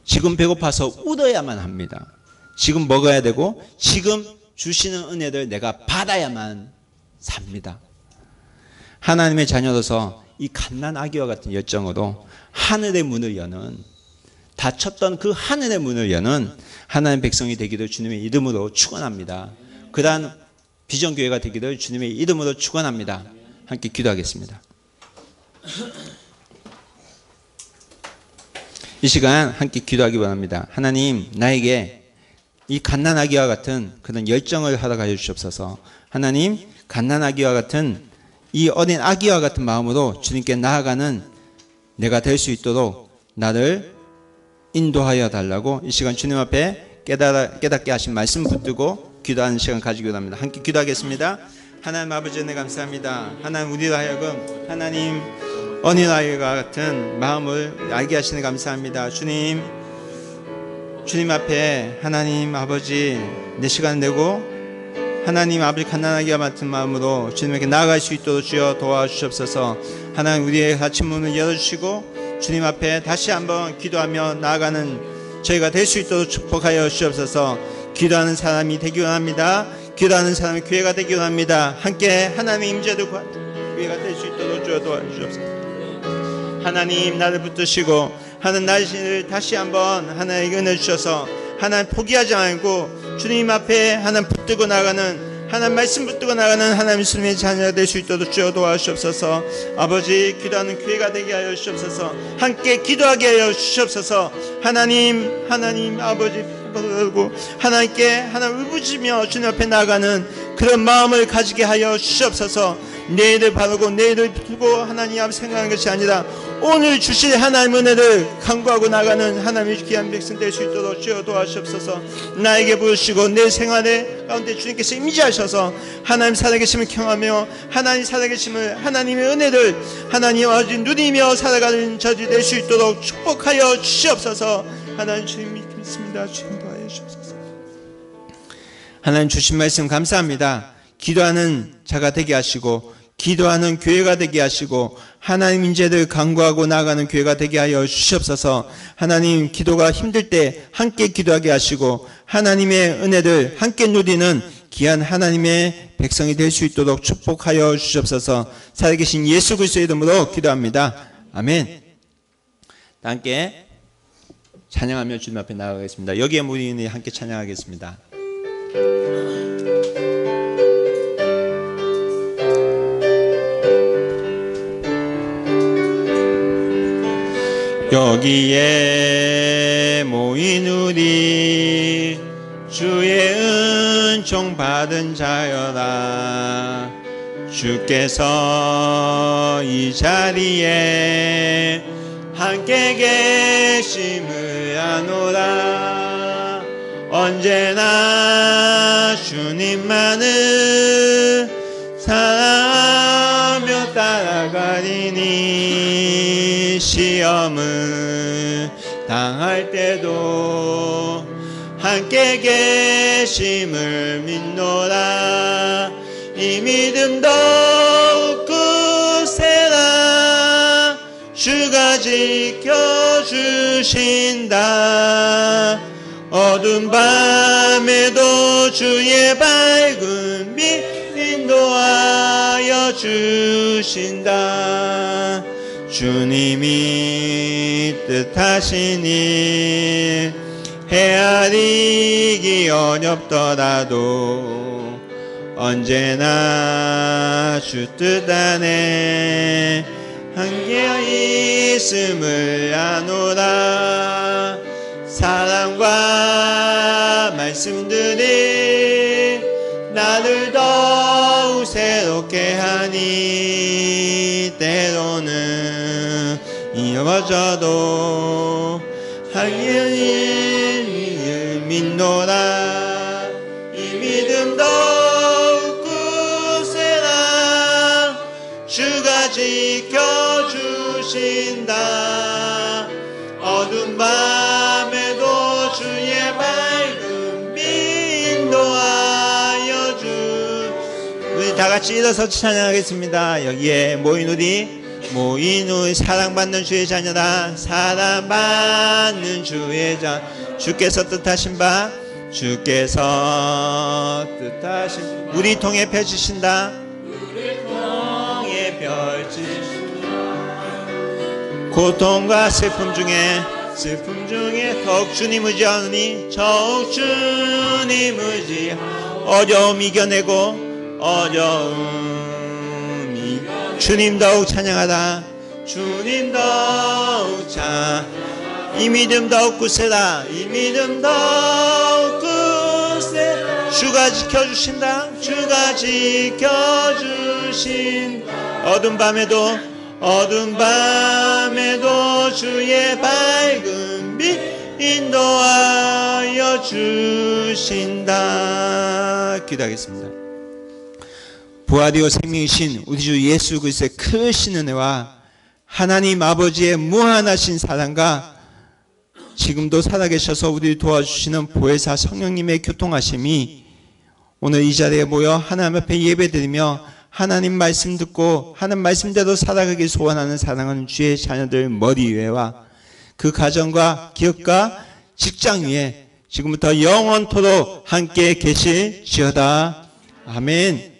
지금 배고파서 울어야만 합니다. 지금 먹어야 되고 지금 주시는 은혜를 내가 받아야만 삽니다. 하나님의 자녀로서 이 갓난아기와 같은 열정으로 하늘의 문을 여는, 닫혔던 그 하늘의 문을 여는 하나님의 백성이 되기를 주님의 이름으로 축원합니다. 그러한 비전교회가 되기를 주님의 이름으로 축원합니다. 함께 기도하겠습니다. 이 시간 함께 기도하기 바랍니다. 하나님, 나에게 이 갓난아기와 같은 그런 열정을 허락하여 주시옵소서. 하나님, 갓난아기와 같은 이 어린 아기와 같은 마음으로 주님께 나아가는 내가 될 수 있도록 나를 인도하여 달라고 이 시간 주님 앞에 깨닫게 하신 말씀 붙들고 기도하는 시간 가지기로 합니다. 함께 기도하겠습니다. 하나님 아버지, 은혜 감사합니다. 하나님, 우리로 하여금 하나님 어린아이와 같은 마음을 알게 하시는 감사합니다. 주님 앞에 하나님 아버지 내 시간 내고 하나님 아버지 갓난아기와 같은 마음으로 주님에게 나아갈 수 있도록 주여 도와주시옵소서. 하나님, 우리의 아침 문을 열어주시고 주님 앞에 다시 한번 기도하며 나아가는 저희가 될 수 있도록 축복하여 주시옵소서. 기도하는 사람이 되기 원합니다. 기도하는 사람이 교회가 되기 원합니다. 함께 하나님의 임재를 구하는 교회가 될 수 있도록 주여 도와주시옵소서. 하나님, 나를 붙드시고 하나님 나를 다시 한번 하나님에게 은혜 주셔서 하나님 포기하지 말고 주님 앞에 하나님 붙들고 나가는, 하나님 말씀 붙들고 나가는 하나님 주님의 자녀가 될 수 있도록 주여 도와주시옵소서. 아버지, 기도하는 교회가 되게 하여 주시옵소서. 함께 기도하게 하여 주시옵소서. 하나님 아버지 부르고 하나님께 하나님 울부짖으며 주님 앞에 나가는 그런 마음을 가지게 하여 주시옵소서. 내일을 바라고 내일을 두고 하나님 앞에 생각하는 것이 아니라 오늘 주실 하나님 은혜를 간구하고 나가는 하나님의 귀한 백성 될 수 있도록 주여 도와주시옵소서. 나에게 부르시고 내 생활에 가운데 주님께서 임재하셔서 하나님 살아계심을 경험하며 하나님 살아계심을, 하나님의 은혜를 하나님 아버지 누리며 살아가는 저들이 될 수 있도록 축복하여 주시옵소서. 하나님 주님 믿습니다. 주님 도와주시옵소서. 하나님 주신 말씀 감사합니다. 기도하는 자가 되게 하시고 기도하는 교회가 되게 하시고 하나님 인재를 간구하고 나아가는 교회가 되게 하여 주시옵소서. 하나님, 기도가 힘들 때 함께 기도하게 하시고 하나님의 은혜를 함께 누리는 귀한 하나님의 백성이 될 수 있도록 축복하여 주시옵소서. 살아계신 예수 그리스도의 이름으로 기도합니다. 아멘. 함께 찬양하며 주님 앞에 나아가겠습니다. 여기에 모인 함께 찬양하겠습니다. 여기에 모인 우리 주의 은총 받은 자여라. 주께서 이 자리에 함께 계심을 아노라. 언제나 주님만을 사랑하며 따라가리니 시험을 당할 때도 함께 계심을 믿노라. 이 믿음 더욱 굳세라. 주가 지켜주신다. 어두운 밤에도 주의 밝은 빛 인도하여 주신다. 주님이 뜻하시니 헤아리기 어렵더라도 언제나 주 뜻 안에 함께 있음을 아노라. 사랑과 말씀들이 나를 더욱 새롭게 하니 때로는 이어져도 하기를 믿노라. 이 믿음 더욱 굳세라. 주가 지켜주신다. 어두운 밤에도 주의 밝은 빛 인도하여 우리 다 같이 일어서 찬양하겠습니다. 여기에 모인 우리 사랑받는 주의 자녀라. 사랑받는 주의 자. 주께서 뜻하신 바 우리 통해 펼치신다. 고통과 슬픔 중에 더욱 주님 의지하노니 더욱 주님 의지. 어려움 이겨내고 주님 더욱 찬양하라. 주님 더욱 이 믿음 더욱 굳세라. 이 믿음 더욱 굳세. 주가 지켜주신다. 주가 지켜주신. 어두운 밤에도 주의 밝은 빛 인도하여 주신다. 기도하겠습니다. 부활이요 생명이신 우리 주 예수 그리스도의 크신 은혜와 하나님 아버지의 무한하신 사랑과 지금도 살아계셔서 우리를 도와주시는 보혜사 성령님의 교통하심이 오늘 이 자리에 모여 하나님 앞에 예배드리며 하나님 말씀 듣고 하나님 말씀대로 살아가길 소원하는 사랑하는 주의 자녀들 머리 위에와 그 가정과 기업과 직장 위에 지금부터 영원토록 함께 계실지어다. 아멘.